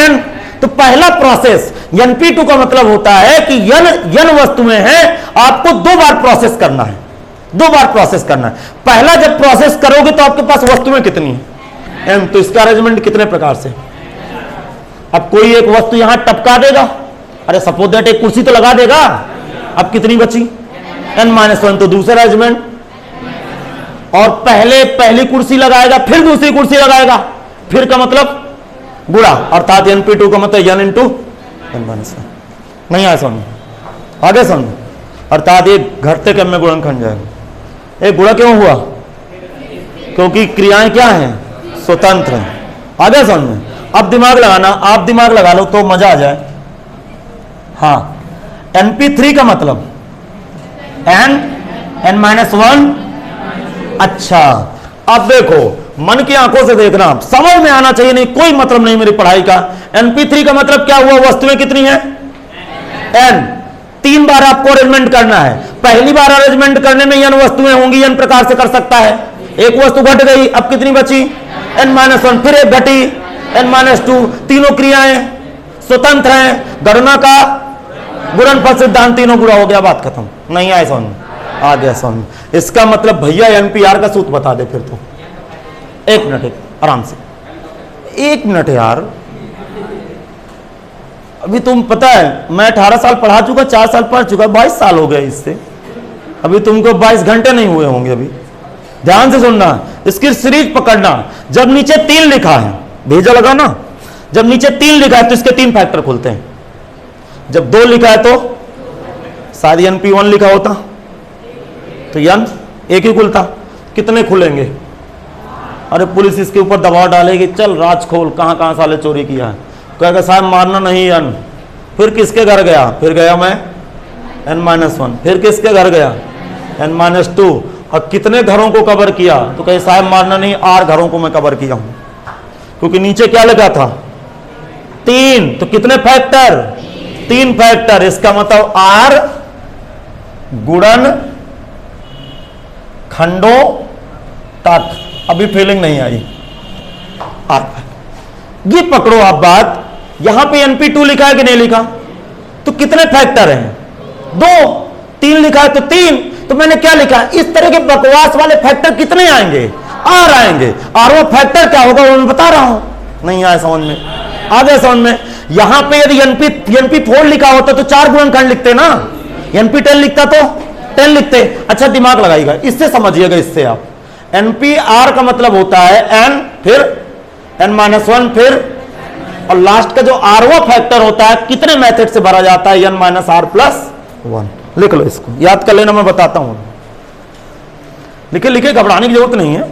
n। तो पहला प्रोसेस NP2 का मतलब होता है कि n वस्तुएं हैं, आपको 2 बार प्रोसेस करना है, 2 बार प्रोसेस करना है। पहला जब प्रोसेस करोगे तो आपके पास वस्तुएं कितनी हैं? m। तो इसका अरेंजमेंट कितने प्रकार से? अब कोई एक वस्तु यहां टपका देगा, अरे सपोज दैट एक कुर्सी तो लगा देगा। अब कितनी बची? n-1। तो दूसरा अरेंजमेंट, और पहली कुर्सी लगाएगा, फिर दूसरी कुर्सी लगाएगा, फिर का मतलब गुणा, अर्थात NP2 का मतलब n इंटू n-1। नहीं आया समझ? आगे समझ। अर्थात एक घटते क्रम में गुणनखंड जाएगा। एक गुणा क्यों हुआ? क्योंकि क्रियाएं क्या हैं? स्वतंत्र हैं। आगे समझ में। अब दिमाग लगाना, आप दिमाग लगा लो तो मजा आ जाए। हाँ, NP3 का मतलब n-1। अच्छा, अब देखो, मन की आंखों से देखना, समझ में आना चाहिए, नहीं कोई मतलब नहीं मेरी पढ़ाई का। NP3 का मतलब क्या हुआ? वस्तुएं कितनी हैं? n। 3 बार आपको अरेंजमेंट करना है। पहली बार अरेंजमेंट करने में n वस्तुएं होंगी, n प्रकार से कर सकता है। एक वस्तु घट गई, अब कितनी बची? n-1। फिर एक घटी, n-2। तीनों क्रियाएं स्वतंत्र हैं। गणना का गुणनफल सिद्धांत, तीनों गुणा हो गया, बात खत्म। नहीं आए समझ? आ गया समझ। इसका मतलब भैया NPR का सूत्र बता दे फिर तो। 1 मिनट, एक आराम से 1 मिनट यार। अभी तुम पता है मैं 18 साल पढ़ा चुका, 4 साल पढ़ चुका, 22 साल हो गए इससे। अभी तुमको 22 घंटे नहीं हुए होंगे अभी। ध्यान से सुनना, इसकी सीरीज पकड़ना। जब नीचे 3 लिखा है, भेजा लगा ना, जब नीचे 3 लिखा है तो इसके 3 फैक्टर खुलते हैं, जब 2 लिखा है तो शायद NP1 लिखा होता तो N एक ही खुलता, कितने खुलेंगे? अरे पुलिस इसके ऊपर दबाव डालेगी, चल राज खोल, कहां कहां साले चोरी किया है, कहेगा साहब मारना नहीं N, फिर किसके घर गया? फिर गया मैं N-1, फिर किसके घर गया? N-2, और कितने घरों को कवर किया? तो कहे साहब मारना नहीं, R घरों को मैं कवर किया हूं, क्योंकि नीचे क्या लगा था? 3, तो कितने फैक्टर? 3 फैक्टर, इसका मतलब R गुणन खंडों तक। अभी फीलिंग नहीं आई, R ये पकड़ो आप बात, यहां पे NP2 लिखा है कि नहीं लिखा? तो कितने फैक्टर हैं? 2, 3 लिखा है तो 3, तो मैंने क्या लिखा? इस तरह के बकवास वाले फैक्टर कितने आएंगे? R आएंगे, और वो फैक्टर क्या होगा वो मैं बता रहा हूं, नहीं आया समझ में? आ गया समझ में? यहां पे यदि NP4 लिखा होता तो 4 गुणनखंड लिखते ना, NP10 लिखता तो 10 लिखते। अच्छा दिमाग लगाइएगा, इससे समझिएगा, इससे आप NPR का मतलब होता है N, फिर N-1, फिर और लास्ट का जो R फैक्टर होता है कितने मेथड से भरा जाता है? N-R+1। लिख लो इसको, याद कर लेना, मैं बताता हूं। लिखे लिखे, घबराने की जरूरत नहीं है।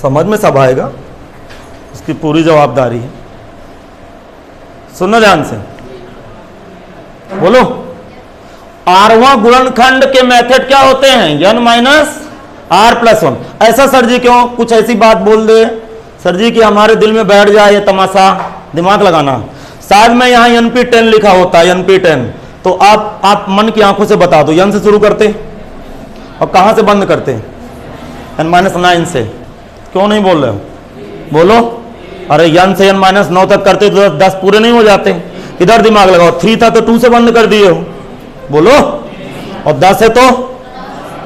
समझ में सब आएगा, इसकी पूरी जवाबदारी है। सुनना ध्यान से, बोलो। R गुणनखंड के मेथड क्या होते हैं? N-R+1। ऐसा सर जी क्यों? कुछ ऐसी बात बोल दे सर जी कि हमारे दिल में बैठ जाए ये तमाशा, दिमाग लगाना। शायद मैं यहां NP10 लिखा होता है, NP10, तो आप मन की आंखों से बता दो, N से शुरू करते और कहां से बंद करते? N-9 से। क्यों नहीं बोल रहे हो? बोलो। अरे N से N-9 तक करते तो 10 पूरे नहीं हो जाते? इधर दिमाग लगाओ, 3 था तो 2 से बंद कर दिए हो, बोलो। और 10 है तो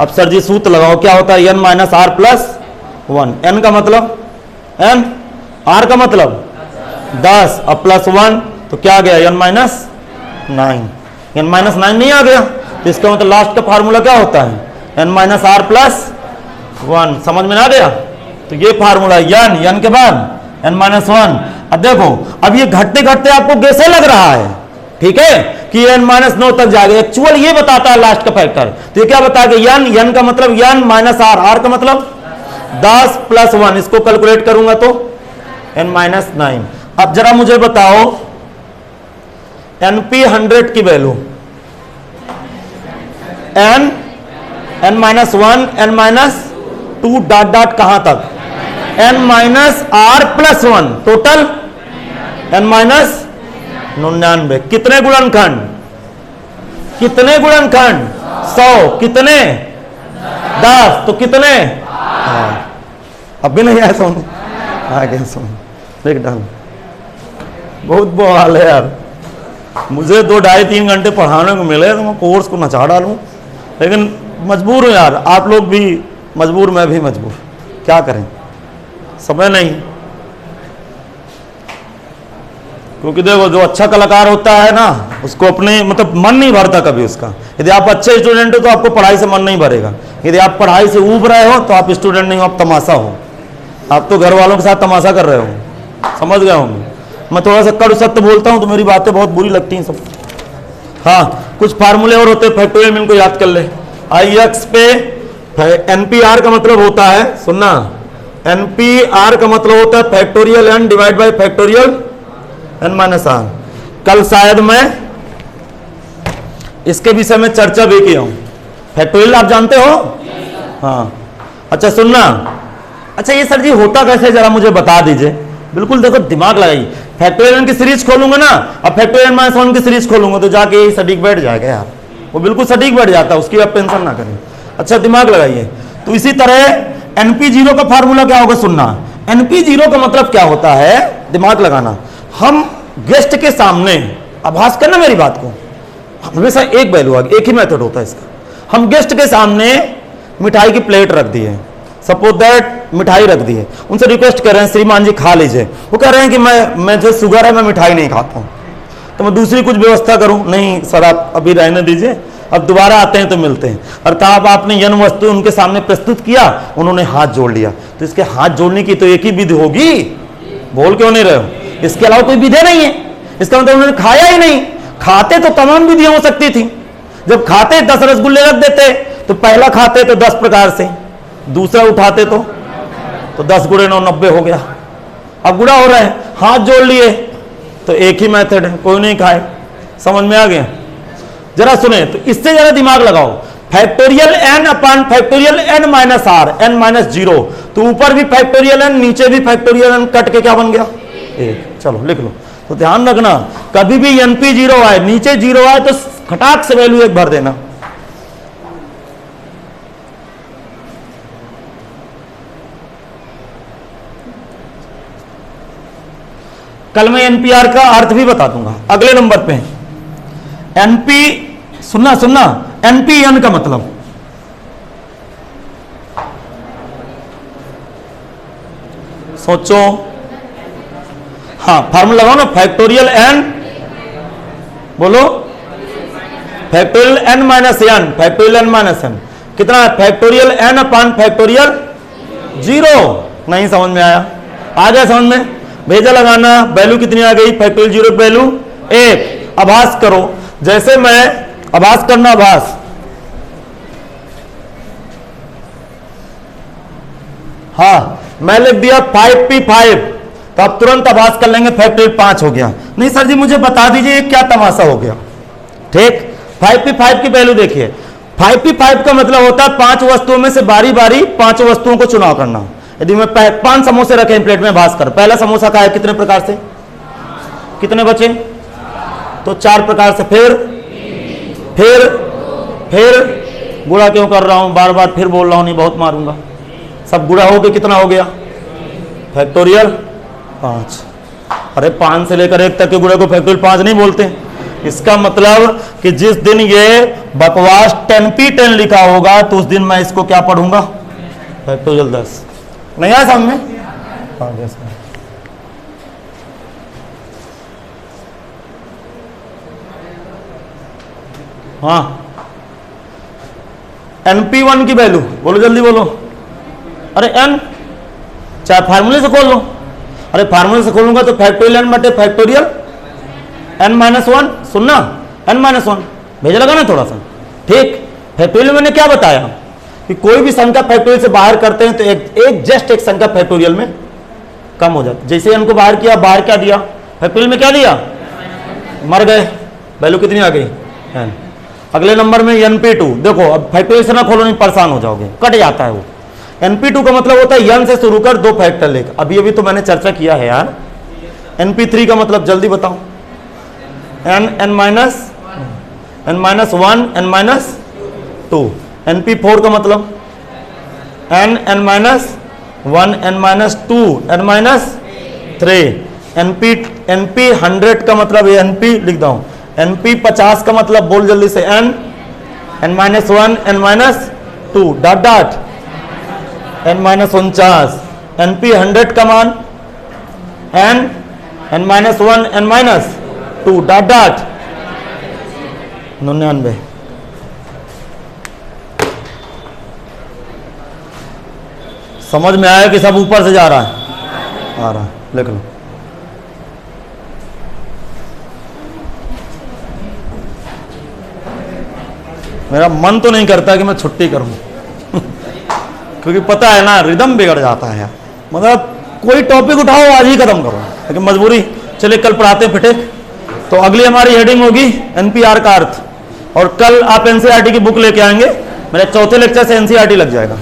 अब सर जी सूत्र लगाओ, क्या होता है? N-R+1। N का मतलब N, R का मतलब 10, अब +1 तो क्या आ गया? N-9। N-9 नहीं आ गया, तो इसका मतलब लास्ट का फार्मूला क्या होता है? N-R+1। समझ में आ गया? तो ये फार्मूला N के बाद N-1। अब देखो, अब ये घटते घटते आपको कैसे लग रहा है, ठीक है, कि N-9 तक जाएगा। एक्चुअल ये बताता है लास्ट का फैक्टर, तो ये क्या बताएगा? N का मतलब N-R का मतलब 10 + 1, इसको कैलकुलेट करूंगा तो N-9। अब जरा मुझे बताओ NP100 की वैल्यू, N-1, N-2 डॉट कहां तक? N-R+1, total N-99। कितने गुणनखंड? कितने गुणनखंड? 100। कितने? 10, तो कितने? अब भी नहीं आया समझ? आ गया समझ, देख डाल। बहुत बवाल है यार, मुझे 2, 2.5, 3 घंटे पढ़ाने को मिले तो मैं कोर्स को नचा डालूं, लेकिन मजबूर हूं यार, आप लोग भी मजबूर, मैं भी मजबूर, क्या करें, समय नहीं। क्योंकि देखो, जो अच्छा कलाकार होता है ना, उसको अपने मतलब मन नहीं भरता कभी उसका। यदि आप अच्छे स्टूडेंट हो तो आपको पढ़ाई से मन नहीं भरेगा, यदि आप पढ़ाई से ऊब रहे हो तो आप स्टूडेंट नहीं हो, आप तमाशा हो। आप तो घर वालों के साथ तमाशा कर रहे हो, समझ गए होंगे। मैं थोड़ा सा कड़ू सत्य बोलता हूं तो मेरी बातें बहुत बुरी लगती हैं सब। हाँ, कुछ फार्मूले और होते हैं फैक्टोरियल, इनको याद कर ले। IX पे NPR का मतलब होता है, सुनना, NPR का मतलब होता है factorial N divide by factorial N-R। कल शायद मैं इसके विषय में चर्चा भी किया हूं। फैक्टोरियल आप जानते हो? हाँ, अच्छा सुनना। अच्छा ये सर जी होता कैसे, जरा मुझे बता दीजिए। बिल्कुल देखो, दिमाग लगाइए। फैक्टोरियल की सीरीज खोलूंगा ना, अब फैक्टोरियल -1 की सीरीज खोलूंगा तो जाके सटीक बैठ जाएगा यार, वो बिल्कुल सटीक बैठ जाता है, उसकी आप टेंशन ना करें। अच्छा दिमाग लगाइए। तो इसी तरह NP0 का फार्मूला क्या होगा? सुनना, NP0 का मतलब क्या होता है, दिमाग लगाना। हम गेस्ट के सामने, आभास करना मेरी बात को, हमेशा एक वैल्यू, एक ही मेथड होता है इसका। हम गेस्ट के सामने मिठाई की प्लेट रख दी है, सपोज दैट मिठाई रख दी है, उनसे रिक्वेस्ट कर रहे हैं श्रीमान जी खा लीजिए। वो कह रहे हैं कि मैं जो शुगर है मैं मिठाई नहीं खाता हूं, तो मैं दूसरी कुछ व्यवस्था करूं? नहीं सर, आप अभी रहने दीजिए, अब दोबारा आते हैं तो मिलते हैं। अर्थात आपने यन वस्तु उनके सामने प्रस्तुत किया, उन्होंने हाथ जोड़ लिया, तो इसके हाथ जोड़ने की तो एक ही विधि होगी, बोल क्यों नहीं रहे हो? इसके अलावा कोई विधि नहीं है। इसका मतलब उन्होंने खाया ही नहीं। खाते तो तमाम विधियां हो सकती थी। जब खाते 10 रसगुल्ले रख देते तो पहला खाते तो 10 प्रकार से, दूसरा उठाते तो 10 गुणे 9 90 हो गया। अब गुणा हो रहा है, हाथ जोड़ लिए, तो एक ही मेथड है, कोई नहीं खाए। समझ में आ गया? जरा सुने तो इससे जरा दिमाग लगाओ। Factorial n upon factorial n minus r, n minus 0, तो ऊपर भी फैक्टोरियल n नीचे भी फैक्टोरियल n, कट के क्या बन गया? 1। चलो लिख लो। तो ध्यान रखना, कभी भी np 0 आए, नीचे 0 आए तो खटाक से वैल्यू 1 भर देना। कल मैं एनपीआर का अर्थ भी बता दूंगा। अगले नंबर पे एनपी, सुनना एनपीएन का मतलब, सोचो। हाँ, फार्मूला लगाओ ना, फैक्टोरियल एन, बोलो, factorial n minus n, factorial n minus n कितना है? Factorial n upon factorial 0। नहीं समझ में आया? आ गया समझ में? भेजा लगाना, वैल्यू कितनी आ गई? फैक्टोरियल 0 की वैल्यू 1। आभास करो, जैसे मैं आभास करना, आभास, हाँ मैं लिख दिया 5p5, तो आप तुरंत आभास कर लेंगे फैक्टोरियल 5 हो गया। नहीं सर जी मुझे बता दीजिए क्या तमाशा हो गया। ठीक, 5p5 की वैल्यू देखिए। 5p5 का मतलब होता है 5 वस्तुओं में से बारी बारी 5 वस्तुओं को चुनाव करना। यदि मैं 5 समोसे रखे प्लेट में, भास कर, पहला समोसा खाया कितने प्रकार से? कितने बचे? तो 4 प्रकार से। फिर गुणा क्यों कर रहा हूं? बार बार फिर बोल रहा हूं, नहीं बहुत मारूंगा। सब गुणा हो गया, कितना हो गया? फैक्टोरियल 5। अरे 5 से लेकर 1 तक के गुणे को फैक्टोरियल 5 नहीं बोलते। इसका मतलब कि जिस दिन ये बकवास 10p10 लिखा होगा तो उस दिन मैं इसको क्या पढ़ूंगा? फैक्टोरियल 10। नहीं आया सामने? हाँ, np1 की वैल्यू बोलो, जल्दी बोलो। अरे n, चाहे फार्मूले से खोल लो। अरे फार्मूले से खोलूंगा तो फैक्टोरियल n बटे फैक्टोरियल n माइनस 1, सुनना, n माइनस 1 भेजा लगा ना थोड़ा सा। ठीक, फैक्टोरियल मैंने क्या बताया कि कोई भी संख्या फैक्टोरियल से बाहर करते हैं तो एक संख्या फैक्टोरियल में कम हो जाती। जैसे n को बाहर किया, बाहर क्या दिया? फैक्टोरियल में क्या दिया? मर गए, वैल्यू कितनी आ गई? n। अगले नंबर में np2, देखो अब फैक्टोरियल से ना खोलो, नहीं परेशान हो जाओगे, कट जाता है वो। np2 का मतलब होता है n से शुरू कर 2 फैक्टर लेकर। अभी अभी तो मैंने चर्चा किया है यार। np3 का मतलब जल्दी बताओ। n minus 1, n minus 2। np4 का मतलब n minus 1, n minus 2, n minus 3। np 100 का मतलब np लिख दो। np 50 का मतलब बोल जल्दी से n minus 1, n minus 2 dot dot n minus 49। np 100 का मान n minus 1, n minus 2 dot dot 99। समझ में आया कि सब ऊपर से जा रहा है? आ रहा है, लिख लो। मेरा मन तो नहीं करता कि मैं छुट्टी करूं क्योंकि पता है ना रिदम बिगड़ जाता है। मतलब कोई टॉपिक उठाओ आज ही खत्म करो, लेकिन मजबूरी, चलिए कल पढ़ाते फिटे। तो अगली हमारी हेडिंग होगी एनपीआर का अर्थ, और कल आप एनसीईआरटी की बुक लेके आएंगे। मेरे चौथे लेक्चर से एनसीईआरटी लग जाएगा।